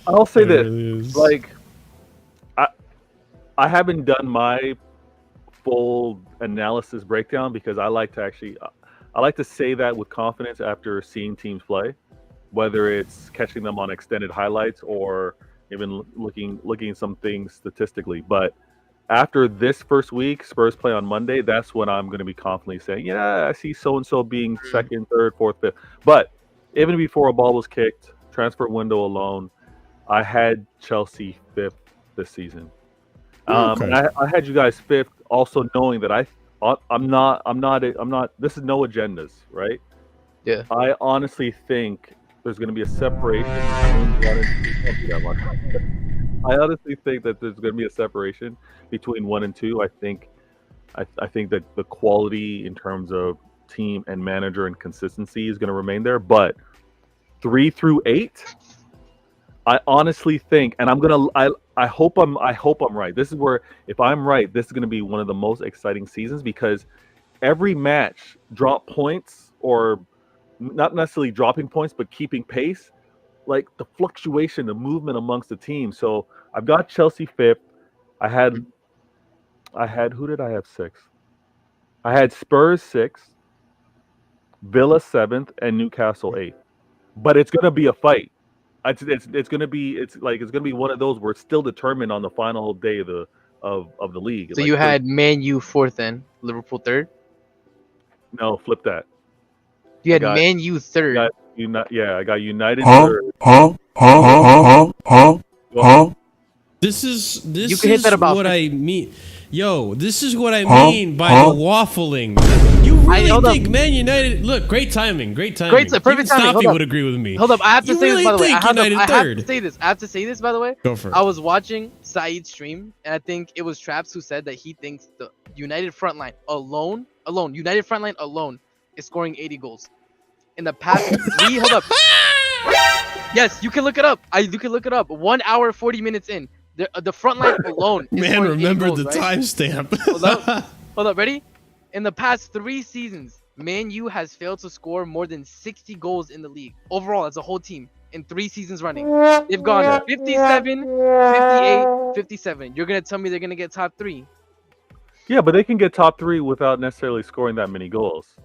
I'll say this. Like, I haven't done my full analysis breakdown because I like to say that with confidence after seeing teams play, whether it's catching them on extended highlights or even looking at some things statistically. But after this first week, Spurs play on Monday, that's when I'm going to be confidently saying, yeah, I see so-and-so being second, third, fourth, fifth. But even before a ball was kicked, transfer window alone, I had Chelsea fifth this season. And I had you guys fifth, also knowing that I'm not. This is no agendas, right? Yeah. I honestly think there's going to be a separation. I honestly think that there's going to be a separation between 1 and 2. I think that the quality in terms of team and manager and consistency is going to remain there, but 3 through 8. I honestly think, and I hope I'm right. This is where, if I'm right, this is going to be one of the most exciting seasons because every match drop points, or not necessarily dropping points, but keeping pace, like the fluctuation, the movement amongst the team. So I've got Chelsea fifth. I had who did I have sixth? I had Spurs sixth, Villa seventh, and Newcastle eighth. But it's going to be a fight. It's going to be one of those where it's still determined on the final day of the league. So you had Man U fourth and Liverpool third? No, flip that. You had Man U third. I got United third. This is You can hit that about what I mean. Yo, this is what I mean by the waffling. You really think Man United? Look, great timing. Perfect Even timing. Stoppy would agree with me. Hold up, I have to say this by the way. I have third? to say this by the way. Go for it. I was watching Saeed's stream, and I think it was Traps who said that he thinks the United front line alone, United front line alone is scoring 80 goals. In the past hold up. Yes, you can look it up. You can look it up. 1 hour 40 minutes in. The front line alone. Man, remember the timestamp. Hold up, ready? In the past 3 seasons, Man U has failed to score more than 60 goals in the league overall as a whole team in 3 seasons running. They've gone 57, 58, 57. You're gonna tell me they're gonna get top 3? Yeah, but they can get top 3 without necessarily scoring that many goals.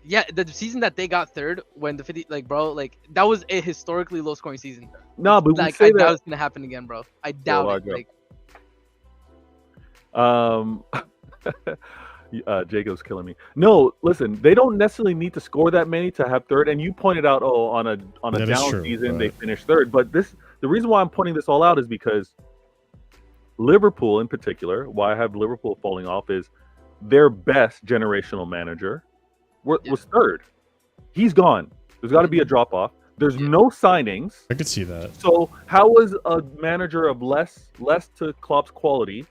Yeah, the season that they got 3rd when the 50, like, bro, like, that was a historically low scoring season. No, but like, we say I doubt that. it's gonna happen again, bro. I doubt it. Like, Jacob's killing me. No, listen, they don't necessarily need to score that many to have 3rd. And you pointed out, on a down season they finished 3rd. But the reason why I'm pointing this all out is because Liverpool, in particular, why I have Liverpool falling off is their best generational manager was 3rd. He's gone. There's got to be a drop off. There's no signings. I could see that. So how is a manager of less to Klopp's quality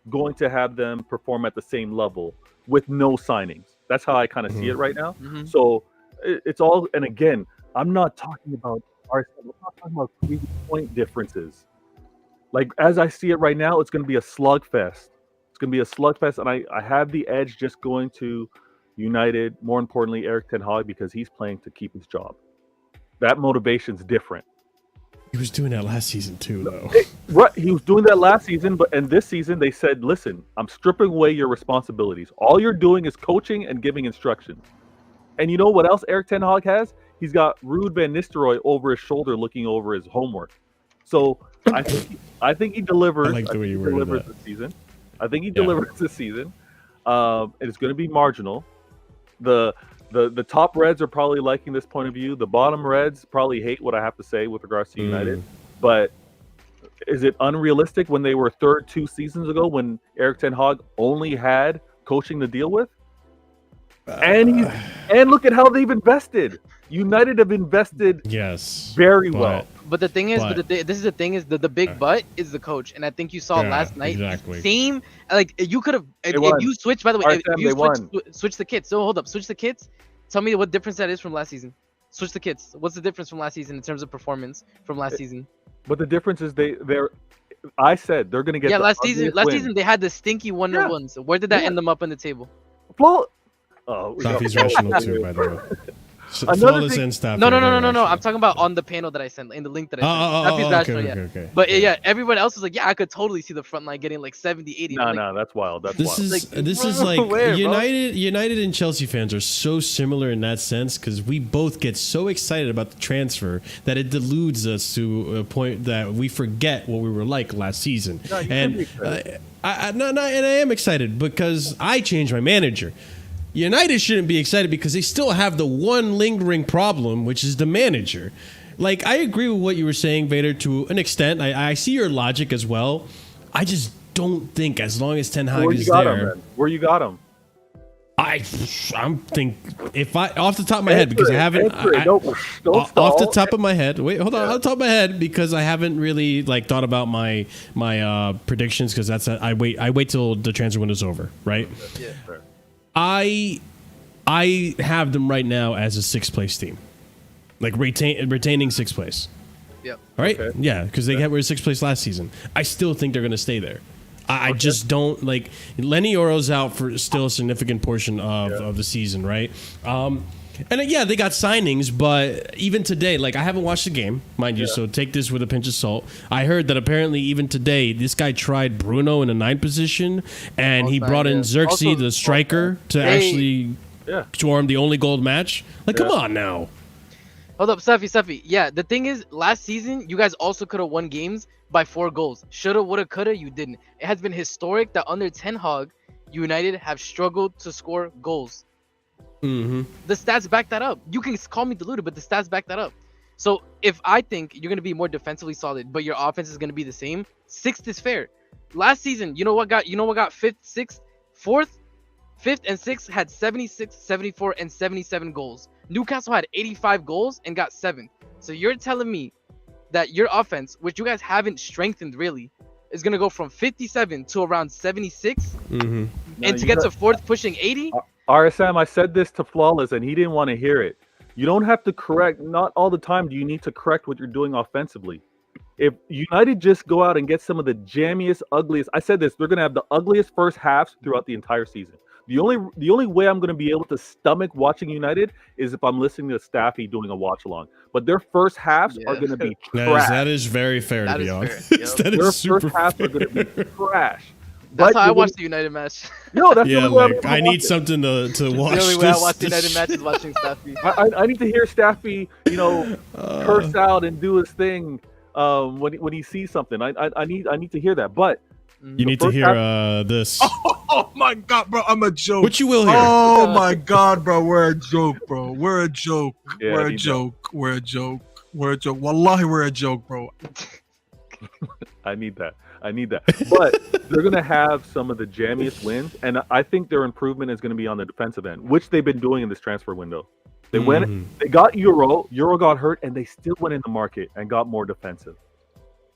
going to have them perform at the same level with no signings? That's how I kind of see it right now. So it's all, and again, I'm not talking about Arsenal. I'm not talking about 3-point differences. Like, as I see it right now, it's going to be a slugfest. It's going to be a slugfest, and I have the edge just going to United, more importantly, Erik ten Hag, because he's playing to keep his job. That motivation's different. He was doing that last season too, though. Right, he was doing that last season, and this season they said, "Listen, I'm stripping away your responsibilities. All you're doing is coaching and giving instructions." And you know what else Erik ten Hag has? He's got Ruud van Nistelrooy over his shoulder, looking over his homework. So I think he delivers. I like the way you worded that. This season. I think he delivers this season. And it's going to be marginal. The top Reds are probably liking this point of view. The bottom Reds probably hate what I have to say with regards to United. But is it unrealistic when they were 3rd 2 seasons ago, when Erik ten Hag only had coaching to deal with? And look at how they've invested. United have invested very well. But the thing is, this is the thing is the big but is the coach, and I think you saw last night. Exactly. Same, like you could have if you switch. By the way, if you switch the kits. So hold up, switch the kits. Tell me what difference that is from last season. Switch the kits. What's the difference from last season in terms of performance from last season? But the difference is they're. I said they're gonna get. Yeah, last season they had the stinky 1-1. So where did that end them up on the table? Coffee's rational too, by the way. Another thing. No. I'm talking about on the panel that I sent in the link that I sent. Okay. But yeah, everyone else was like, yeah, I could totally see the front line getting like 70, 80. No, that's wild. This is like United and Chelsea fans are so similar in that sense, because we both get so excited about the transfer that it deludes us to a point that we forget what we were like last season. And I am excited because I changed my manager. United shouldn't be excited because they still have the one lingering problem, which is the manager. Like, I agree with what you were saying, Vader, to an extent. I see your logic as well. I just don't think as long as Ten Hag is there. Where you got him? I'm think if I off the top of my head, because I haven't off the top of my head. Wait, hold on. Off the top of my head, because I haven't really like thought about my predictions, because that's I wait till the transfer window's over, right? Yeah. Fair. I have them right now as a 6th place team, like retaining 6th place. Yep. All right. Okay. Yeah, because they were 6th place last season. I still think they're going to stay there. I just don't like Lenny Oro's out for still a significant portion of the season, right? And they got signings, but even today, like, I haven't watched the game, mind you, so take this with a pinch of salt. I heard that apparently even today, this guy tried Bruno in a 9 position, and he brought in Xerxes, the striker, to actually score him the only gold match. Like, come on now. Hold up, Safi. Yeah, the thing is, last season, you guys also could have won games by 4 goals. Shoulda, woulda, coulda, you didn't. It has been historic that under Ten Hag, United have struggled to score goals. The stats back that up. You can call me deluded, but the stats back that up. So if I think you're going to be more defensively solid, but your offense is going to be the same, 6th is fair. Last season, you know what got 5th, 6th, 4th, 5th, and 6th had 76, 74, and 77 goals. Newcastle had 85 goals and got 7th. So you're telling me that your offense, which you guys haven't strengthened really, is going to go from 57 to around 76, and to get to 4th pushing 80? RSM, I said this to Flawless, and he didn't want to hear it. You don't have to correct. Not all the time do you need to correct what you're doing offensively. if United just go out and get some of the jammiest, ugliest, I said this, they're gonna have the ugliest first halves throughout the entire season. The only way I'm gonna be able to stomach watching United is if I'm listening to Staffy doing a watch along. But their first halves are gonna be trash. That is very fair, to be honest. Yep. That Their is super first halves fair. are gonna be trash. That's But how I you're watched the United match. No, that's Yeah, the only way like I'm I gonna need watch it. something to watch. The only way I watch the this United match is watching Staffy. I need to hear Staffy, curse out and do his thing when he sees something. I need to hear that. But You need to hear this. Oh my god, bro, I'm a joke. What you will hear. Oh my god, bro, we're a joke, bro. We're a joke. Yeah, we're a you joke. We're a joke. We're a joke. Wallahi, we're a joke, bro. I need that. But they're gonna have some of the jammiest wins, and I think their improvement is gonna be on the defensive end, which they've been doing in this transfer window. They they got Euro got hurt, and they still went in the market and got more defensive.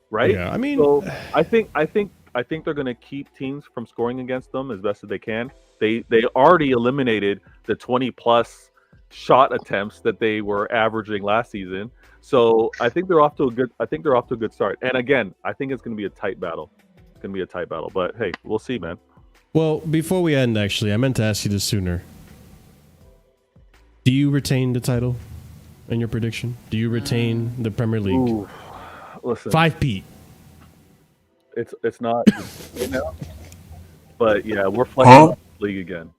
Right? Yeah, I mean, So I think they're gonna keep teams from scoring against them as best as they can. They already eliminated the 20+ shot attempts that they were averaging last season. So I think they're off to a good start. And again, I think it's gonna be a tight battle. It's gonna be a tight battle. But hey, we'll see, man. well, before we end, actually, I meant to ask you this sooner. Do you retain the title in your prediction? Do you retain the Premier League? Ooh, listen, 5-Pete. it's not but yeah, we're flexing on this league again.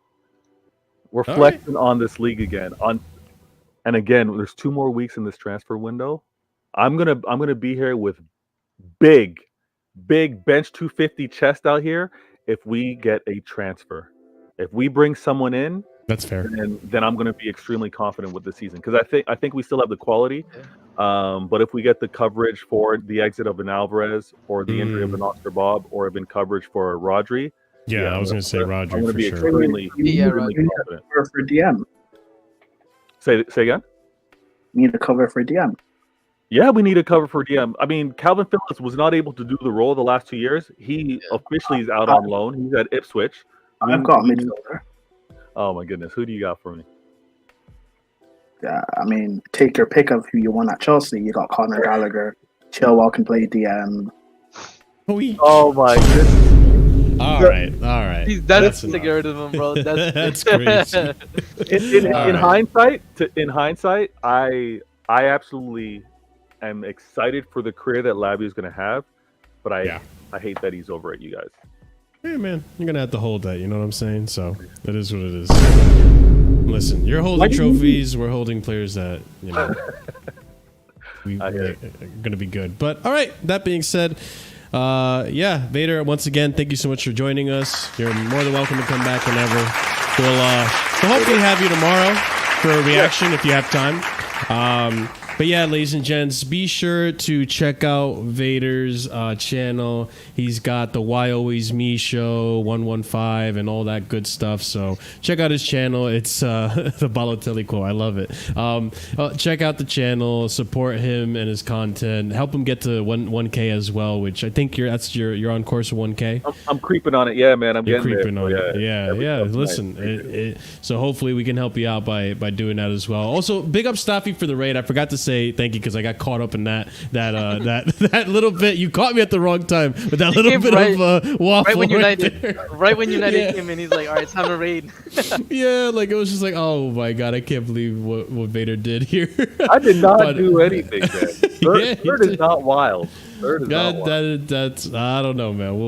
We're All flexing on this league again. And again, there's 2 more weeks in this transfer window. I'm gonna be here with big bench 250 chest out here if we get a transfer. If we bring someone in, That's fair. then I'm going to be extremely confident with the season because I think we still have the quality. But if we get the coverage for the exit of an Alvarez or the injury of an Oscar Bob or even coverage for Rodri, Yeah, I was going to say I'm Rodri going to for be sure. extremely Rodri. confident. Cover for DM. Say again. Need a cover for DM. Yeah, we need a cover for DM. I mean, Calvin Phillips was not able to do the role the last 2 years. He officially is out on loan. He's at Ipswich. I've got a midfielder. Oh my goodness, who do you got for me? Yeah, I mean, take your pick of who you want at Chelsea. You got Conor Gallagher. Chilwell can play DM. Oh my goodness. All right. He's That's to get rid of him, bro. That's crazy. In hindsight, I absolutely am excited for the career that Labby is going to have, but I hate that he's over at you guys. Hey man, you're gonna have to hold that. You know what I'm saying? So that is what it is. Listen, you're holding trophies. We're holding players that we're gonna be good. But all right. That being said, Vader. Once again, thank you so much for joining us. You're more than welcome to come back whenever. We'll hopefully have you tomorrow for a reaction if you have time. But yeah, ladies and gents, be sure to check out Vader's channel. He's got the Why Always Me Show, 115, and all that good stuff. So check out his channel. It's the Balotelli quote. I love it. Check out the channel. Support him and his content. Help him get to 1K as well, which I think you're on course for 1K. I'm creeping on it. Yeah, man. You're creeping on it. it. Yeah. Listen, so hopefully we can help you out by doing that as well. Also, big up Staffy for the raid. I forgot to say thank you because I got caught up in that little bit. You caught me at the wrong time with that little bit of waffle. Right when United came in, he's like, "All right, it's time to raid." Yeah, like it was just like, oh my god, I can't believe what Vader did here. I did not do anything, man. Third is not wild. That's I don't know, man.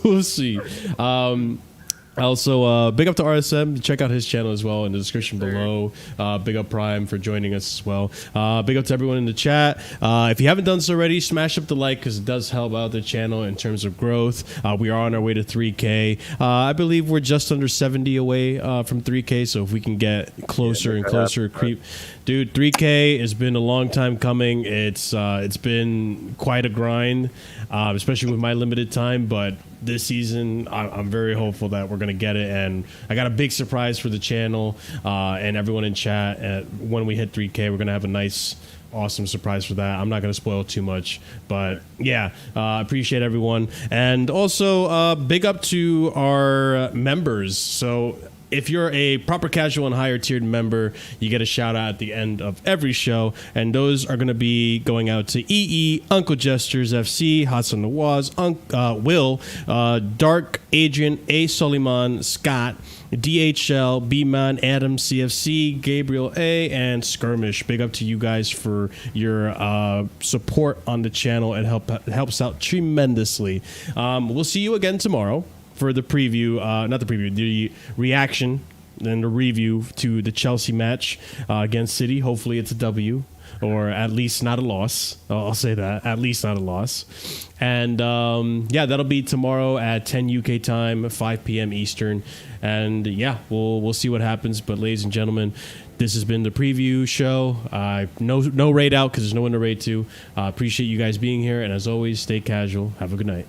We'll see. Also, big up to RSM. Check out his channel as well in the description below. Big up Prime for joining us as well. Big up to everyone in the chat. If you haven't done so already, smash up the like because it does help out the channel in terms of growth. We are on our way to 3K. I believe we're just under 70 away from 3K. So if we can get closer and closer, dude, 3K has been a long time coming. It's been quite a grind, especially with my limited time. But this season, I'm very hopeful that we're going to get it. And I got a big surprise for the channel and everyone in chat. When we hit 3K, we're going to have a nice, awesome surprise for that. I'm not going to spoil too much. But yeah, appreciate everyone. And also, big up to our members. So if you're a proper casual and higher tiered member, you get a shout out at the end of every show. And those are going to be going out to EE, Uncle Gestures FC, Hassan Nawaz, Will, Dark, Adrian, A. Soliman, Scott, DHL, B-Man, Adam CFC, Gabriel A, and Skirmish. Big up to you guys for your support on the channel. It helps out tremendously. We'll see you again tomorrow for the preview, not the preview, the reaction and the review to the Chelsea match against City. Hopefully it's a W, or at least not a loss. I'll say that, at least not a loss. And yeah, that'll be tomorrow at 10 UK time, 5 p.m. Eastern. And yeah, we'll see what happens. But ladies and gentlemen, this has been the preview show. No raid out because there's no one to raid to. Appreciate you guys being here. And as always, stay casual. Have a good night.